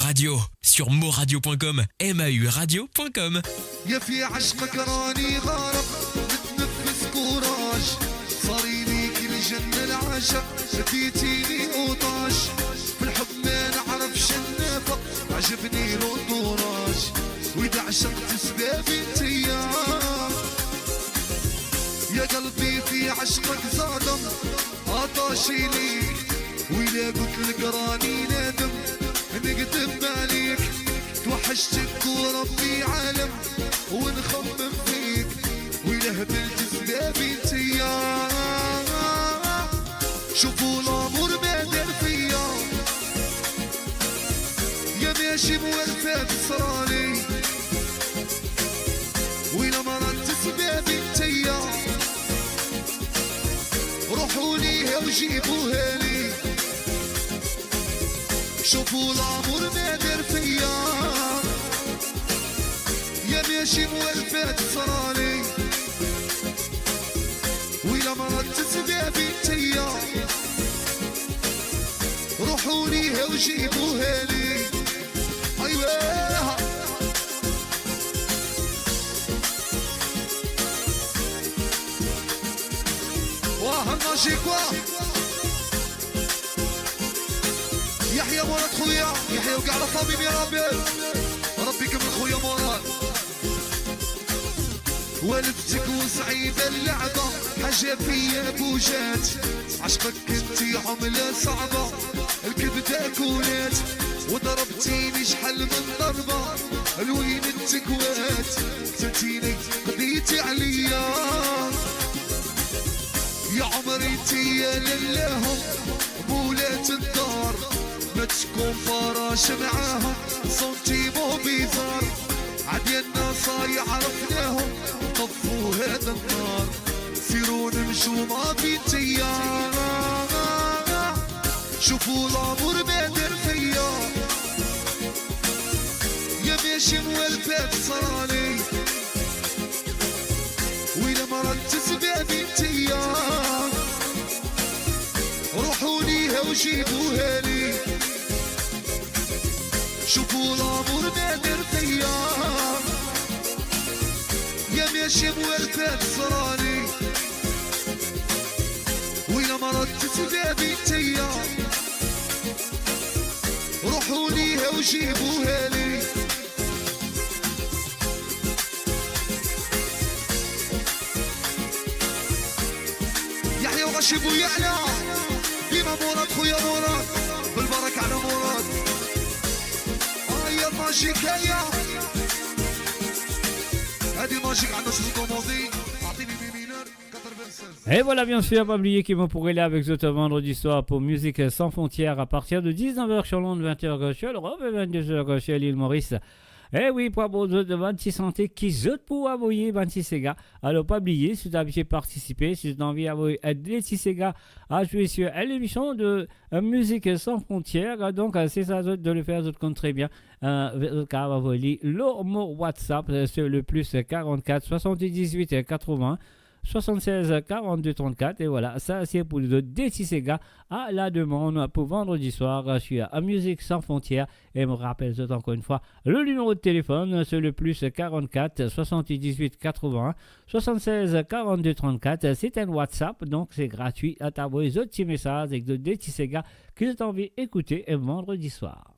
Radio sur moradio.com, mauradio.com. يا في عشقك راني غارق متنفس كوراج صاري لي كل جنة العشق اديتيني اوطاش في الحب ما نعرفش النفق عجبني الانطوراج واذا عشقت سبابي انتيا يا قلبي في عشقك صادم عطاشي ليك وإلا قلت لك راني نادم نقدم عليك توحشتك وربي عالم ونخمم فيك وإلا هبلت سبابي انتيا شوفوا الامور ما دار فيا يا ماشي موالفات صرالي وإلا مرضت سبابي انتيا روحوا ليها وجيبوها لي شوفوا الامور ما دار فيا يا ماشي موالفات صرالي وإلا مرضت سبابي انتيا روحوا ليها وجيبوها لي ايوه هالماجيك يحيى مراد خويا يحيى وقاع الصميم يا ربي ربي كمل خويا مراد والدتك وسعيدة اللعبة حاجة فيا بوجات عشقك انتي عملة صعبة الكبدة كولات وضربتيني شحال من ضربة الوين التكوات قتلتيني قضيتي عليا يا عمري انتيا للاهم مولات الدار ما تكون فراش معاهم صوتي مو بيزار عدينا صايع عرفناهم طفوا هذا النار سيروا نمشوا ما في انتيا شوفوا الامور ما دار فيا يا ماشي موالفات صرالي وإلا مرضت سبابي انتيا روحوا ليها وجيبوها لي شوفوا الامور ما دار فيا يا ماشي موالفات صرالي وإلا مرضت سبابي انتيا روحوا ليها وجيبوها لي غشبوا يعلى ديما مراد خويا مراد بالبركة على مراد يا ماجيك هيا هادي ماجيك عندنا شنو كوموندي اعطيني بيمينر 96. Et voilà, bien sûr, pas oublier qu'ils vont pourrir là avec ce vendredi soir pour Musique Sans Frontières à partir de 19h sur Londres, 20h sur l'Europe et 22h sur l'île Maurice. Eh oui, pour avoir de 26 santé qui zut pour envoyer 26 gars. Alors, pas oublier, si vous avez participer, si vous avez envie d'envoyer des petits gars à jouer sur l'émission de Musique Sans Frontières. Donc, c'est ça de le faire, vous compte très bien. Car vous voyez le mot WhatsApp sur le plus 44 78 80 76 42 34 et voilà, ça c'est pour les petits gars à la demande pour vendredi soir sur Musique Sans Frontières. Et me rappelle encore une fois le numéro de téléphone, c'est le plus 44 78 80 76 42 34. C'est un WhatsApp, donc c'est gratuit à t'envoyer des petits messages avec des petits gars que vous avez envie d'écouter vendredi soir.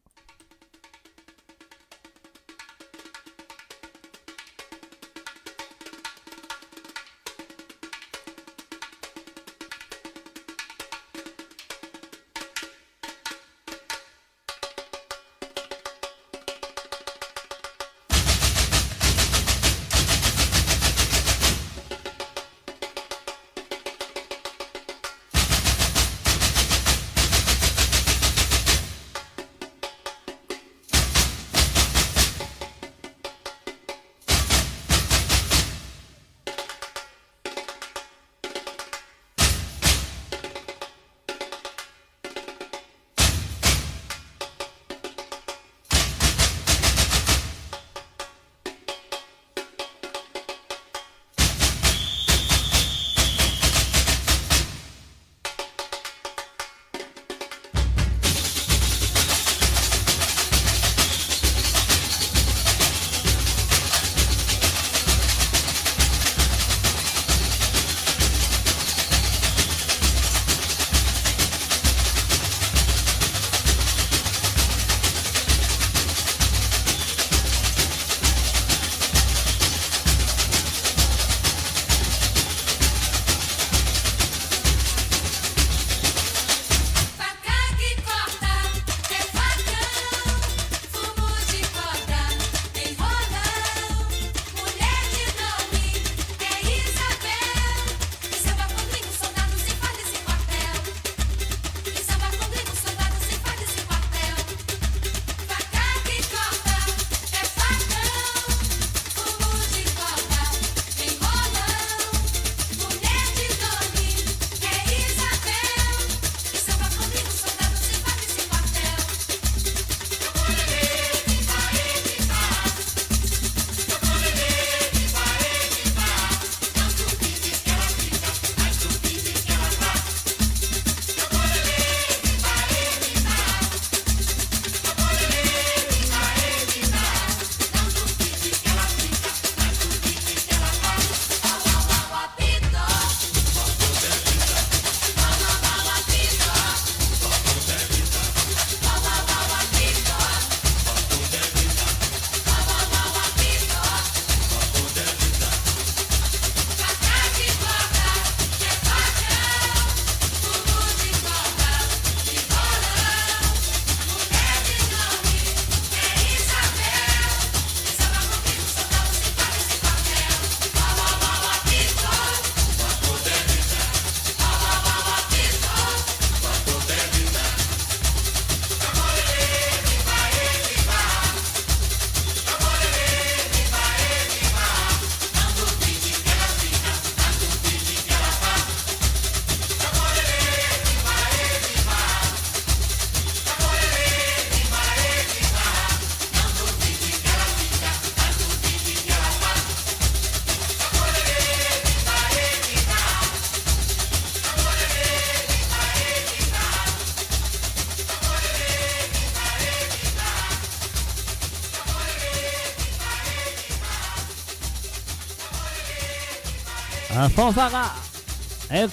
Fanfara,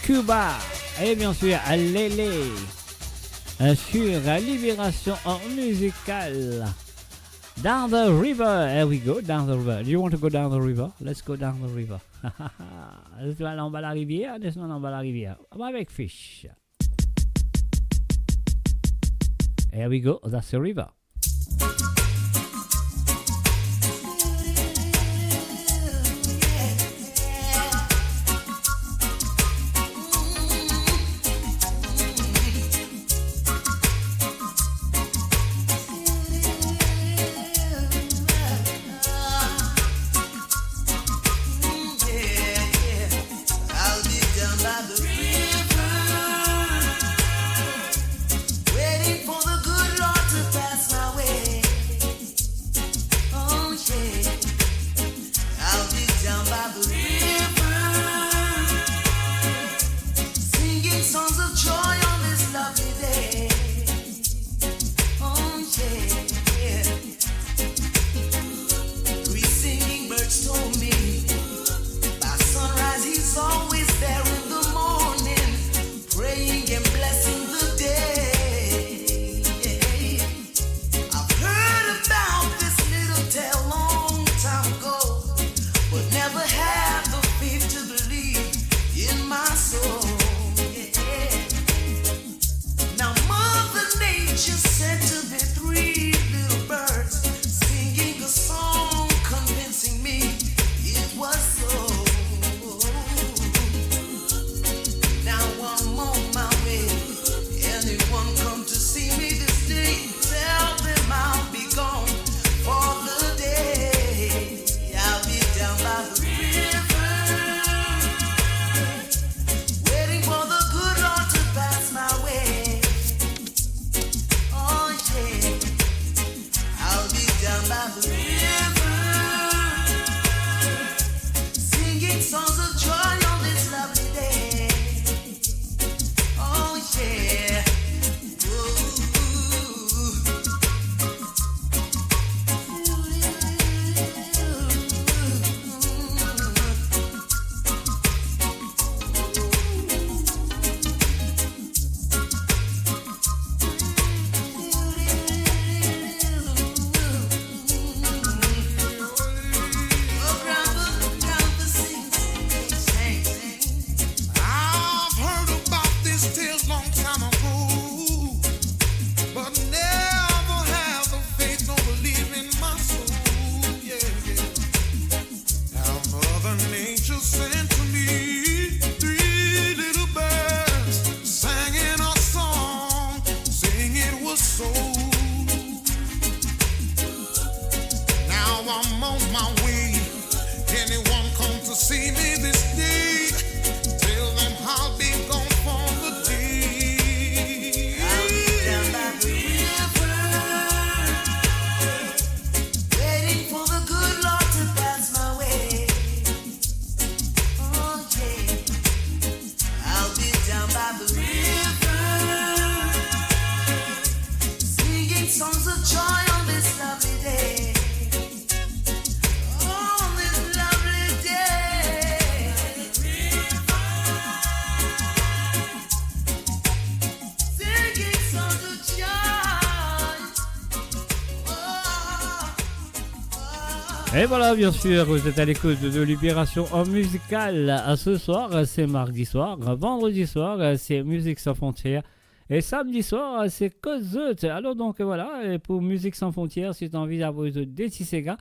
Cuba, et bien sûr Lélé, sur Libération en musicale. Down the river, here we go, down the river. Do you want to go down the river? Let's go down the river. Tu vas aller en bas la rivière, descends en bas la rivière. Avec Fish. Here we go, that's the river. Et voilà, bien sûr, vous êtes à l'écoute de Libération en musicale. À ce soir, c'est mardi soir. Vendredi soir, c'est Musique sans frontières. Et samedi soir, c'est Cosette. Alors donc voilà, et pour Musique sans frontières, si tu as envie d'avoir des petits gars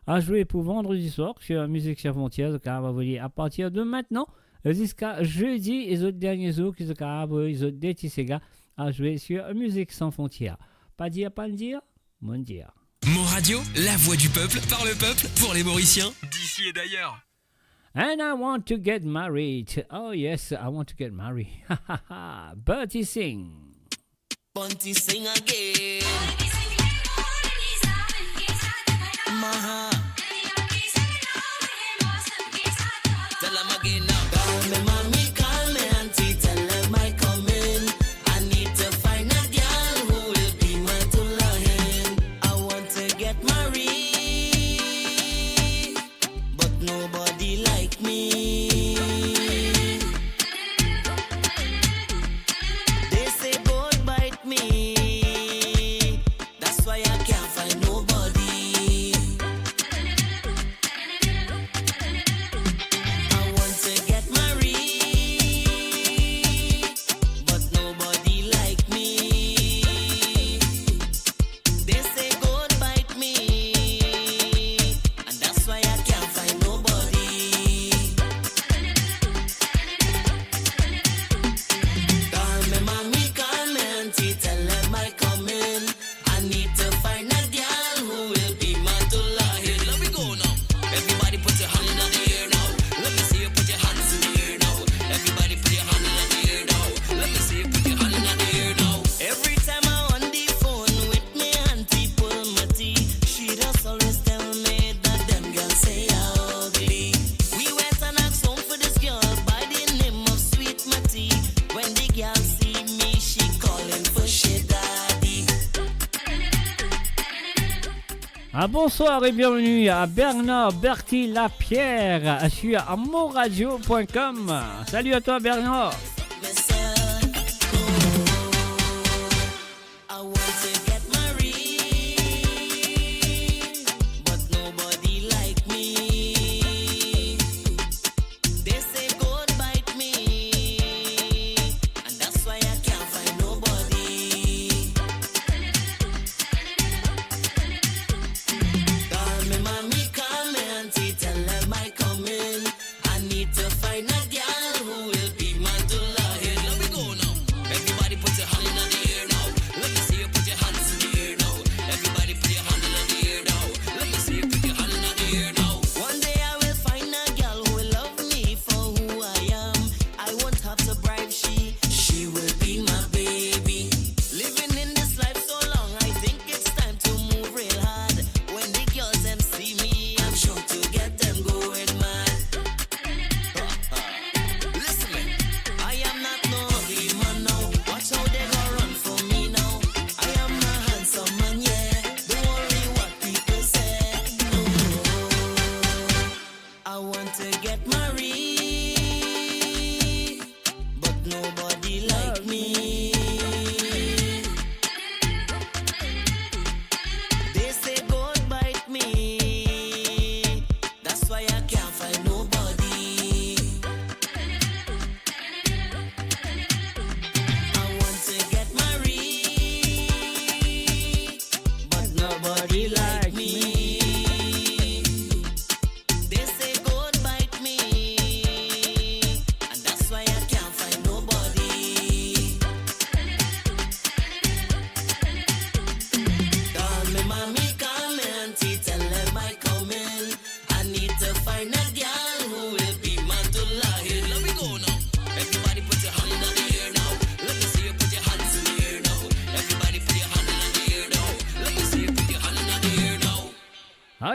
à jouer pour vendredi soir sur Musique sans frontières, car on va vous dire à partir de maintenant jusqu'à jeudi, les autres derniers jours, qui sont les autres des petits gars à jouer sur Musique sans frontières. Pas dire, pas le dire, mon dire. Mon Radio, la voix du peuple, par le peuple, pour les Mauriciens, d'ici et d'ailleurs. And I want to get married. Oh yes, I want to get married. Bertie sing. Bunty sing again. Maha. Tell them again now. Call me mommy, call me auntie, tell them I come in. I need to find a girl who will be my Tulahin. I want to get married, but nobody like me. Bonsoir et bienvenue à Bernard Berti Lapierre sur amourradio.com. Salut à toi Bernard.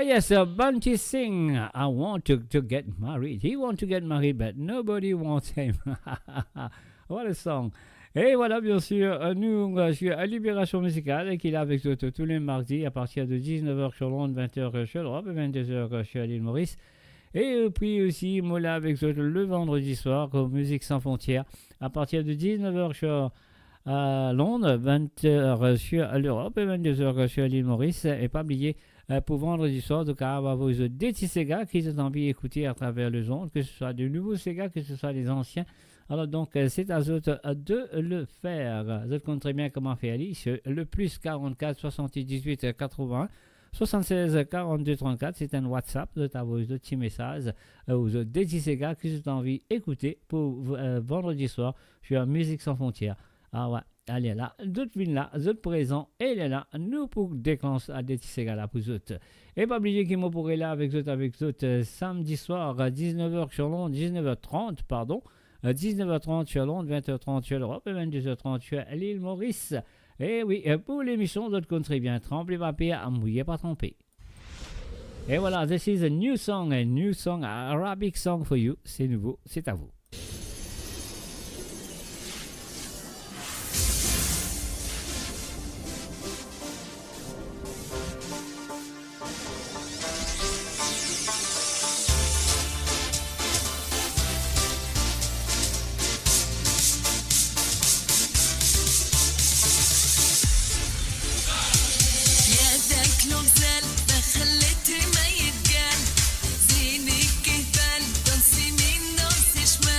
Yes, Bunty Singh. I want to get married. He wants to get married, but nobody wants him. What a song. Et voilà, bien sûr, nous, je suis à Libération Musicale, qui est là avec nous tous les mardis à partir de 19h sur Londres, 20h sur l'Europe et 22h sur l'île Maurice. Et puis aussi, moi là avec vous le vendredi soir, Musique Sans Frontières, à partir de 19h sur Londres, 20h sur l'Europe et 22h sur l'île Maurice. Et pas oublier, pour vendredi soir, donc à vos des petits Sega qui sont envie d'écouter à travers les ondes, que ce soit de nouveaux Sega, que ce soit des anciens. Alors donc, c'est à eux de le faire. Vous comprenez très bien comment faire sur le plus 44 78 80 76 42 34. C'est un WhatsApp de vos petits messages aux des petits Sega qui sont envie d'écouter pour vendredi soir sur Musique Sans Frontières. Ah ouais. Elle est là, d'autres vignes là, d'autres présents, et elle est là, nous pour déclencher à des petits gars là pour d'autres. Et pas oublier qu'ils m'ont pourri là avec d'autres samedi soir à 19h sur Londres, 19h30, pardon, 19h30 sur Londres, 20h30 sur l'Europe et 22h30 sur l'île Maurice. Et oui, pour l'émission, d'autres comptes très bien, tremblez pas paix, à mouiller pas tromper. Et voilà, this is a new song, Arabic song for you, c'est nouveau, c'est à vous. خليتي ما يتقال زينك كهبال دنسي من نص شمال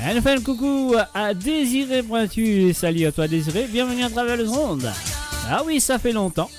On fait un coucou à Désiré Pointu. Salut à toi Désiré, bienvenue à travers le monde. Ah oui, ça fait longtemps.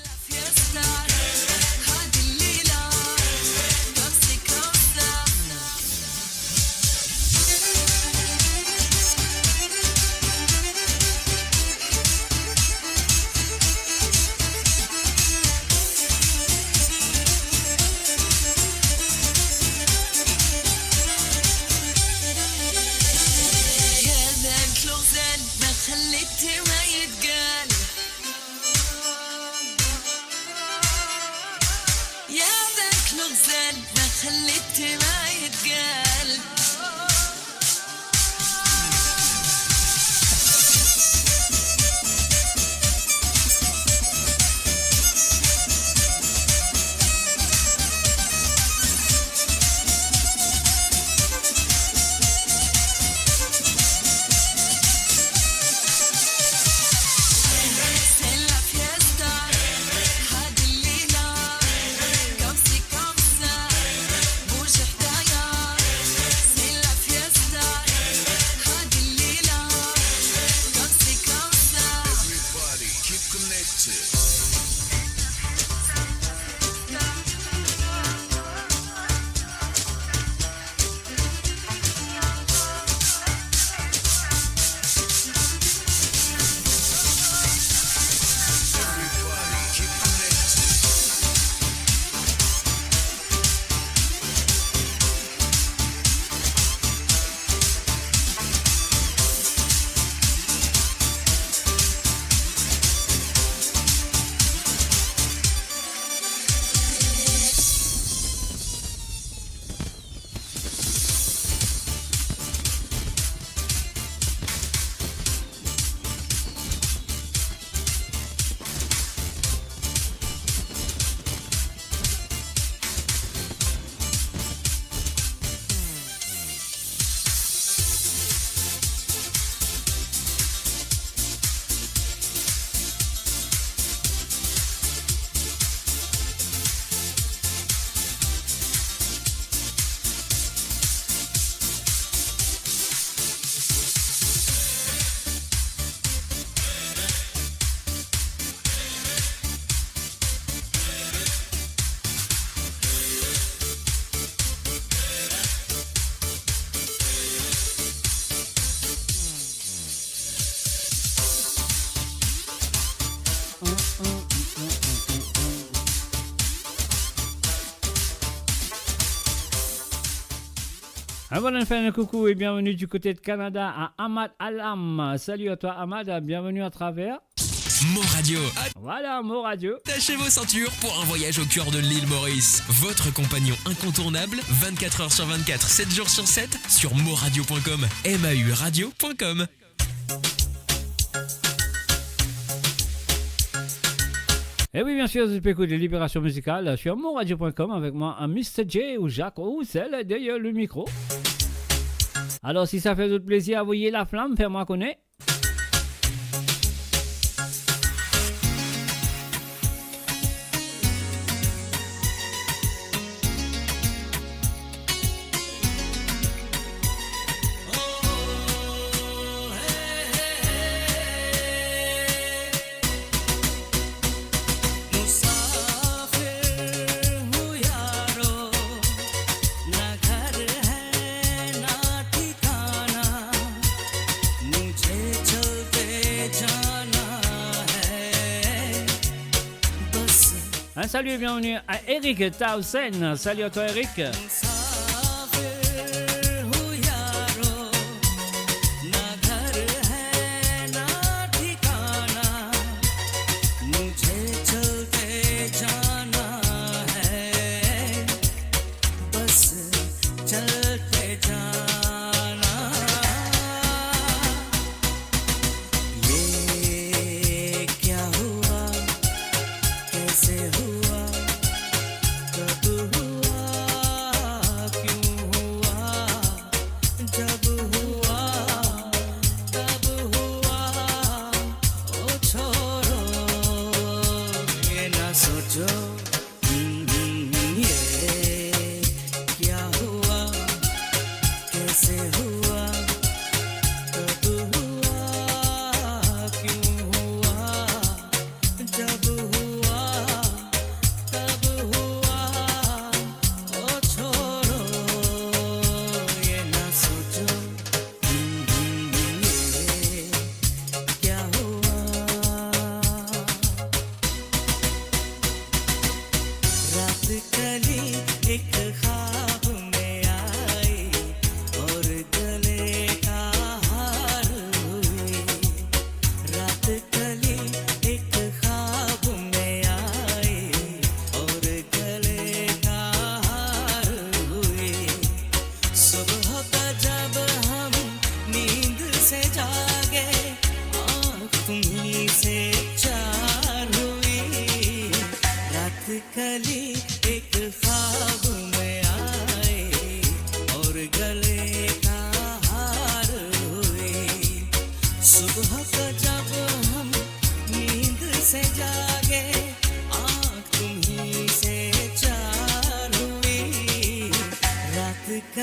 Voilà, on fait un coucou et bienvenue du côté de Canada à Ahmad Alam. Salut à toi Ahmad, bienvenue à travers Mo Radio. Voilà, Mo Radio. Attachez vos ceintures pour un voyage au cœur de l'île Maurice. Votre compagnon incontournable, 24 heures sur 24, 7 jours sur 7, sur moradio.com, mauradio.com. Et oui, bien sûr, vous pouvez écouter Libération Musicale sur moradio.com avec moi, un Mr. J ou Jacques Roussel derrière le micro. Alors, si ça fait d'autres plaisir, envoyez la flamme, fais-moi connaître. Un salut et bienvenue à Eric Tausen. Salut à toi Eric.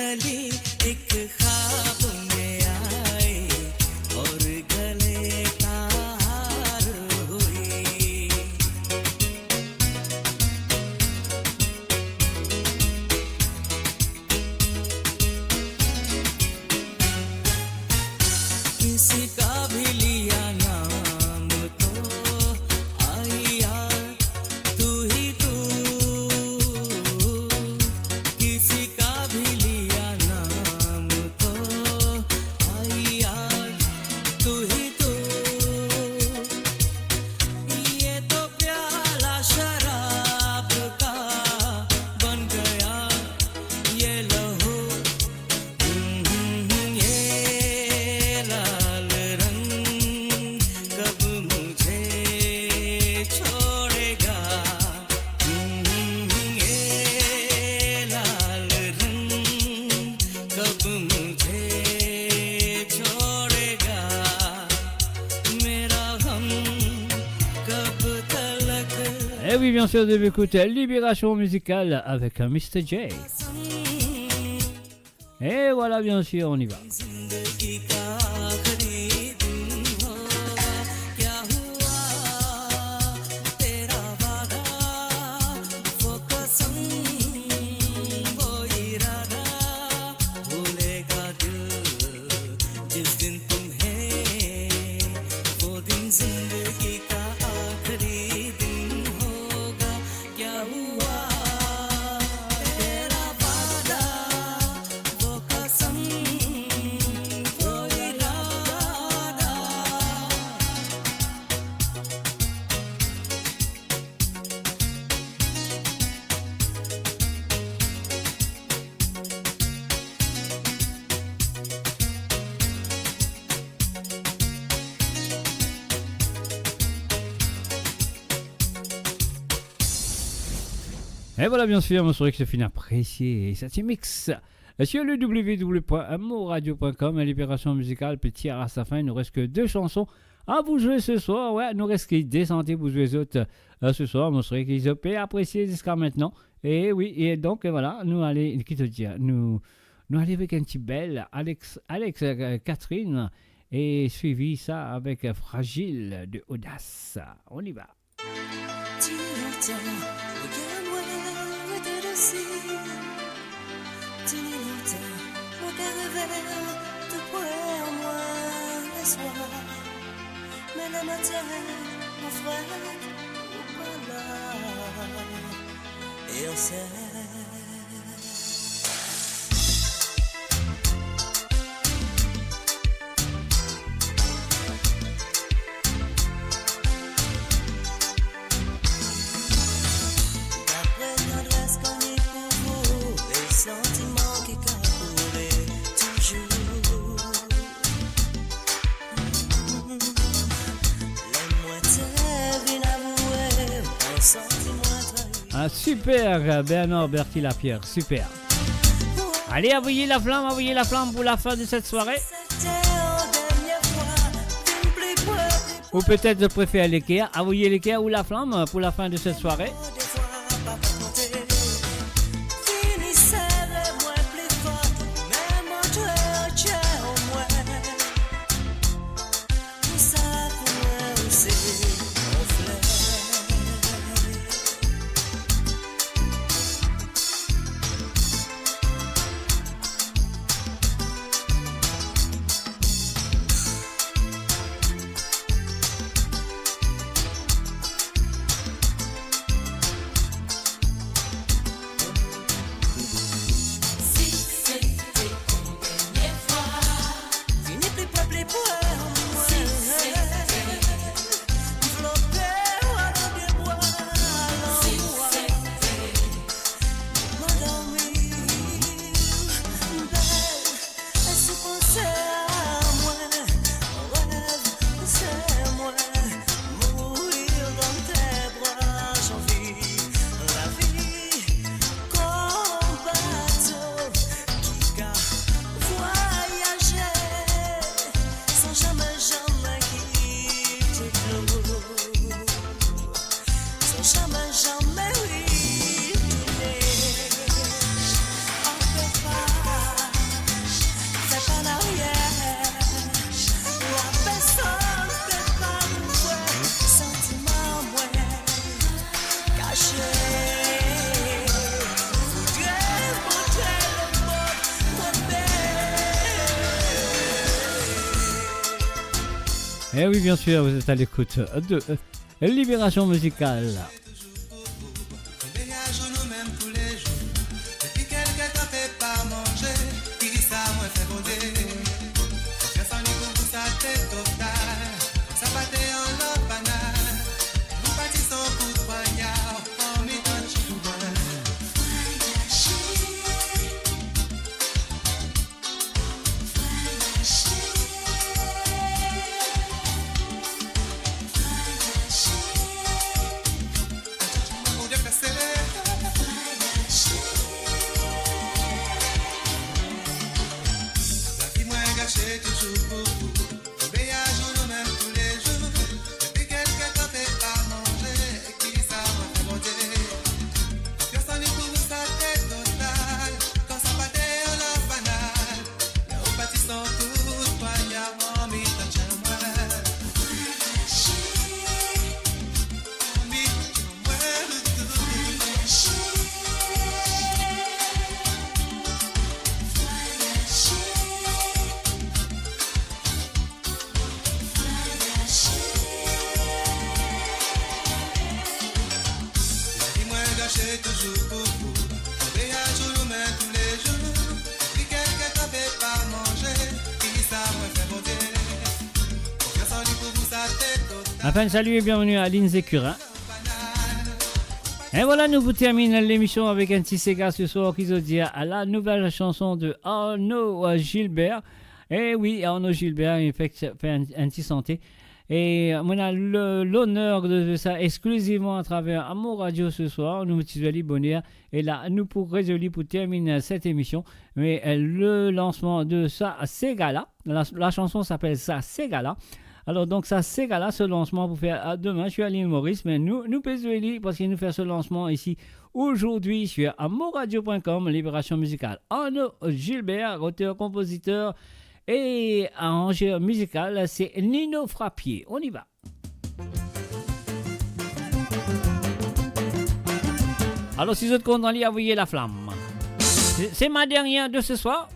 चली एक ख्वाब में आई और गले का हार हुई किसी का भी लिया नाम तो आई यार तू ही तू किसी का भी लिया नाम तो आई यार तू ही तू ये तो प्याला शराब का बन गया ये लहू ये लाल रंग कब मुझे छोड़ेगा ये लाल रंग कब मुझे छोड़ेगा मेरा हम कब तलक Et oui, bien sûr, de écouter Libération musicale avec Mr. J. Et voilà, bien sûr, on y va. जिंदगी का आखिरी दिन होगा क्या हुआ तेरा वादा वो कसम वो इरादा भूलेगा दिल जिस दिन तुम्हें वो दिन जिंदगी का आखिरी दिन होगा क्या हुआ तेरा वादा वो कसम वो इरादा Et voilà, bien sûr, mon souris que c'est fini apprécié. Ça t'y mix sur le www.amoradio.com. Libération musicale, petit à sa fin. Il nous reste que 2 chansons à vous jouer ce soir. Ouais, il nous reste que des santé pour jouer les autres ce soir. Mon souris qu'ils ont apprécié jusqu'à maintenant. Et oui, et donc voilà, nous allons, qui te dire, nous allons avec un petit bel Alex Catherine. Et suivi ça avec Fragile de Audace. On y va. Mais la matière, mon frère, ou pas là, et on sait. D'après l'adresse qu'on est pour vous, les sentiments qui capouraient toujours. Les moitiés viennent avouer, un sentiment trahi. Ah, super, Bernard Berti Lapierre, super. Allez, envoyez la flamme pour la fin de cette soirée. C'était en dernière fois, une plus près, Ou peut-être je préfère l'équerre. Envoyez l'équerre ou la flamme pour la fin de cette soirée. des fois, pas compter. Finissez les moins plus forts, même entre un tiers au moins. Tout ça pour moi aussi, mon frère. Eh oui, bien sûr, vous êtes à l'écoute de Libération Musicale. Tomber à genoux même tous les jours. Depuis quelques temps, fait pas manger. Qui ça, moi, fait bonder. Confiance en lui pour vous, ça fait total. Ça battait en l'or banal. Nous bâtissons pour poignard. En mi-temps, je suis loin. Pour déplacer. La vie moins gâchée toujours pour vous. Tomber à genoux même tous les jours. Depuis quelques temps, fait pas manger. Qui ça m'a fait monter. Confiance en lui pour vous, ça fait total. Quand ça battait en l'or banal. Là où bâtissons tout poignardement, mi-temps, chez moi. Mi-temps, moi, le tout. La vie moins gâchée toujours pour vous. Tomber à genoux même tous les jours. Depuis quelques temps, fait pas manger. Qui ça m'a fait monter. Confiance en lui pour vous, ça fait total. Enfin, salut et bienvenue à Lindsay Curin. Et voilà, nous vous terminons l'émission avec un petit Sega ce soir qui se dit à la nouvelle chanson de Arnaud Gilbert. Et oui, Arnaud Gilbert, il fait un petit santé. Et on a l'honneur de ça exclusivement à travers Amour Radio ce soir. Nous vous bonheur. Et là, nous pour résoudre pour terminer cette émission. Mais le lancement de ça, Segala. La chanson s'appelle ça, Segala. Alors donc ça, Segala, ce lancement pour faire demain. Je suis à l'île Maurice, mais nous pésueli parce qu'il nous fait ce lancement ici aujourd'hui sur amourradio.com, Libération Musicale. Arnaud Gilbert, auteur-compositeur et arrangeur musical, c'est Nino Frappier. On y va. Alors si vous êtes content, allez envoyer la flamme. C'est ma dernière de ce soir.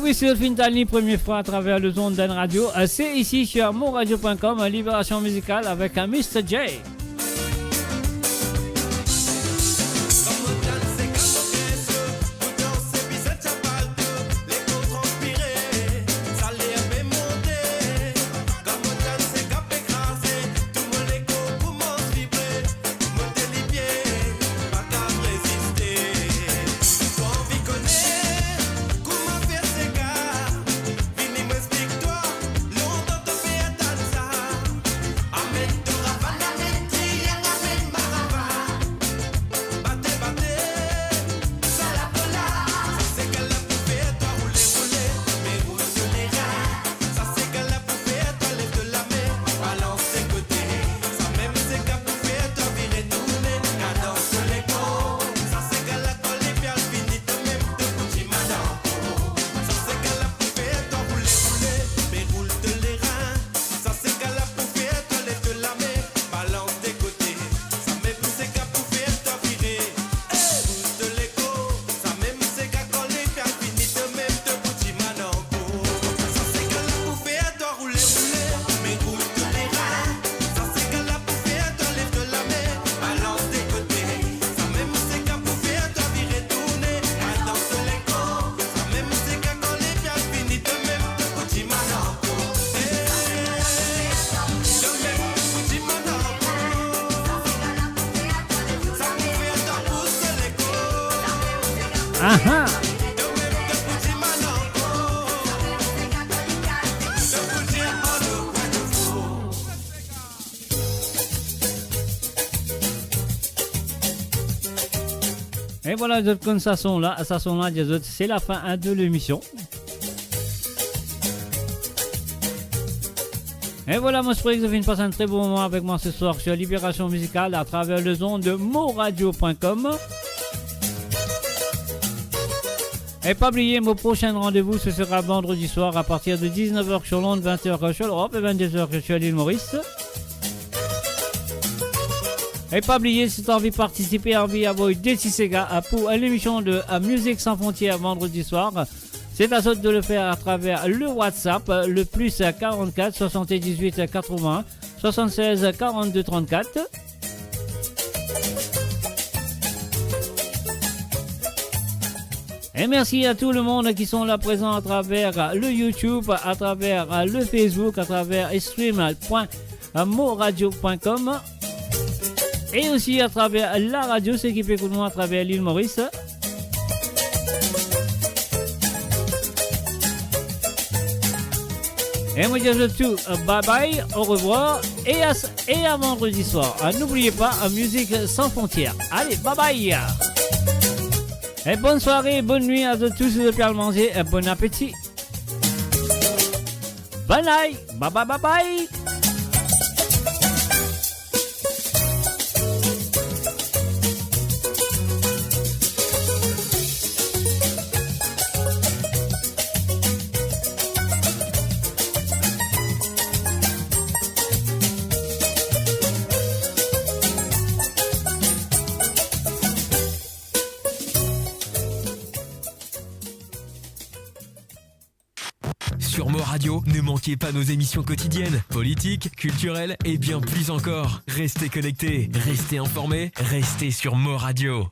Oui, c'est Fintani, première fois à travers le zone d'An Radio. C'est ici sur monradio.com, Libération Musicale avec un Mr. J. Yeah. Ah. Et voilà, les autres comme ça sont là, les autres, c'est la fin de l'émission. Et voilà, moi, j'espère que vous avez passé un très bon moment avec moi ce soir sur Libération Musicale à travers le son de moradio.com. Et pas oublier, mon prochain rendez-vous, ce sera vendredi soir à partir de 19h sur Londres, 20h sur l'Europe et 22h sur l'île Maurice. Et pas oublier, si tu as envie de participer, envie d'avoir des Sega pour l'émission de Musique sans frontières vendredi soir, c'est à sorte de le faire à travers le WhatsApp, le plus 44 78 80 76 42 34. Et merci à tout le monde qui sont là présents à travers le YouTube, à travers le Facebook, à travers stream.moradio.com. Et aussi à travers la radio, ceux qui écoutent moi à travers l'île Maurice. Et moi je dis tout, bye bye, au revoir et à vendredi soir. N'oubliez pas, Musique sans frontières. Allez, bye bye. Et bonne soirée, bonne nuit à tous de bien manger et bon appétit. Bye bye, bye bye bye bye. Sur Mo Radio, ne manquez pas nos émissions quotidiennes, politiques, culturelles et bien plus encore. Restez connectés, restez informés, restez sur Mo Radio.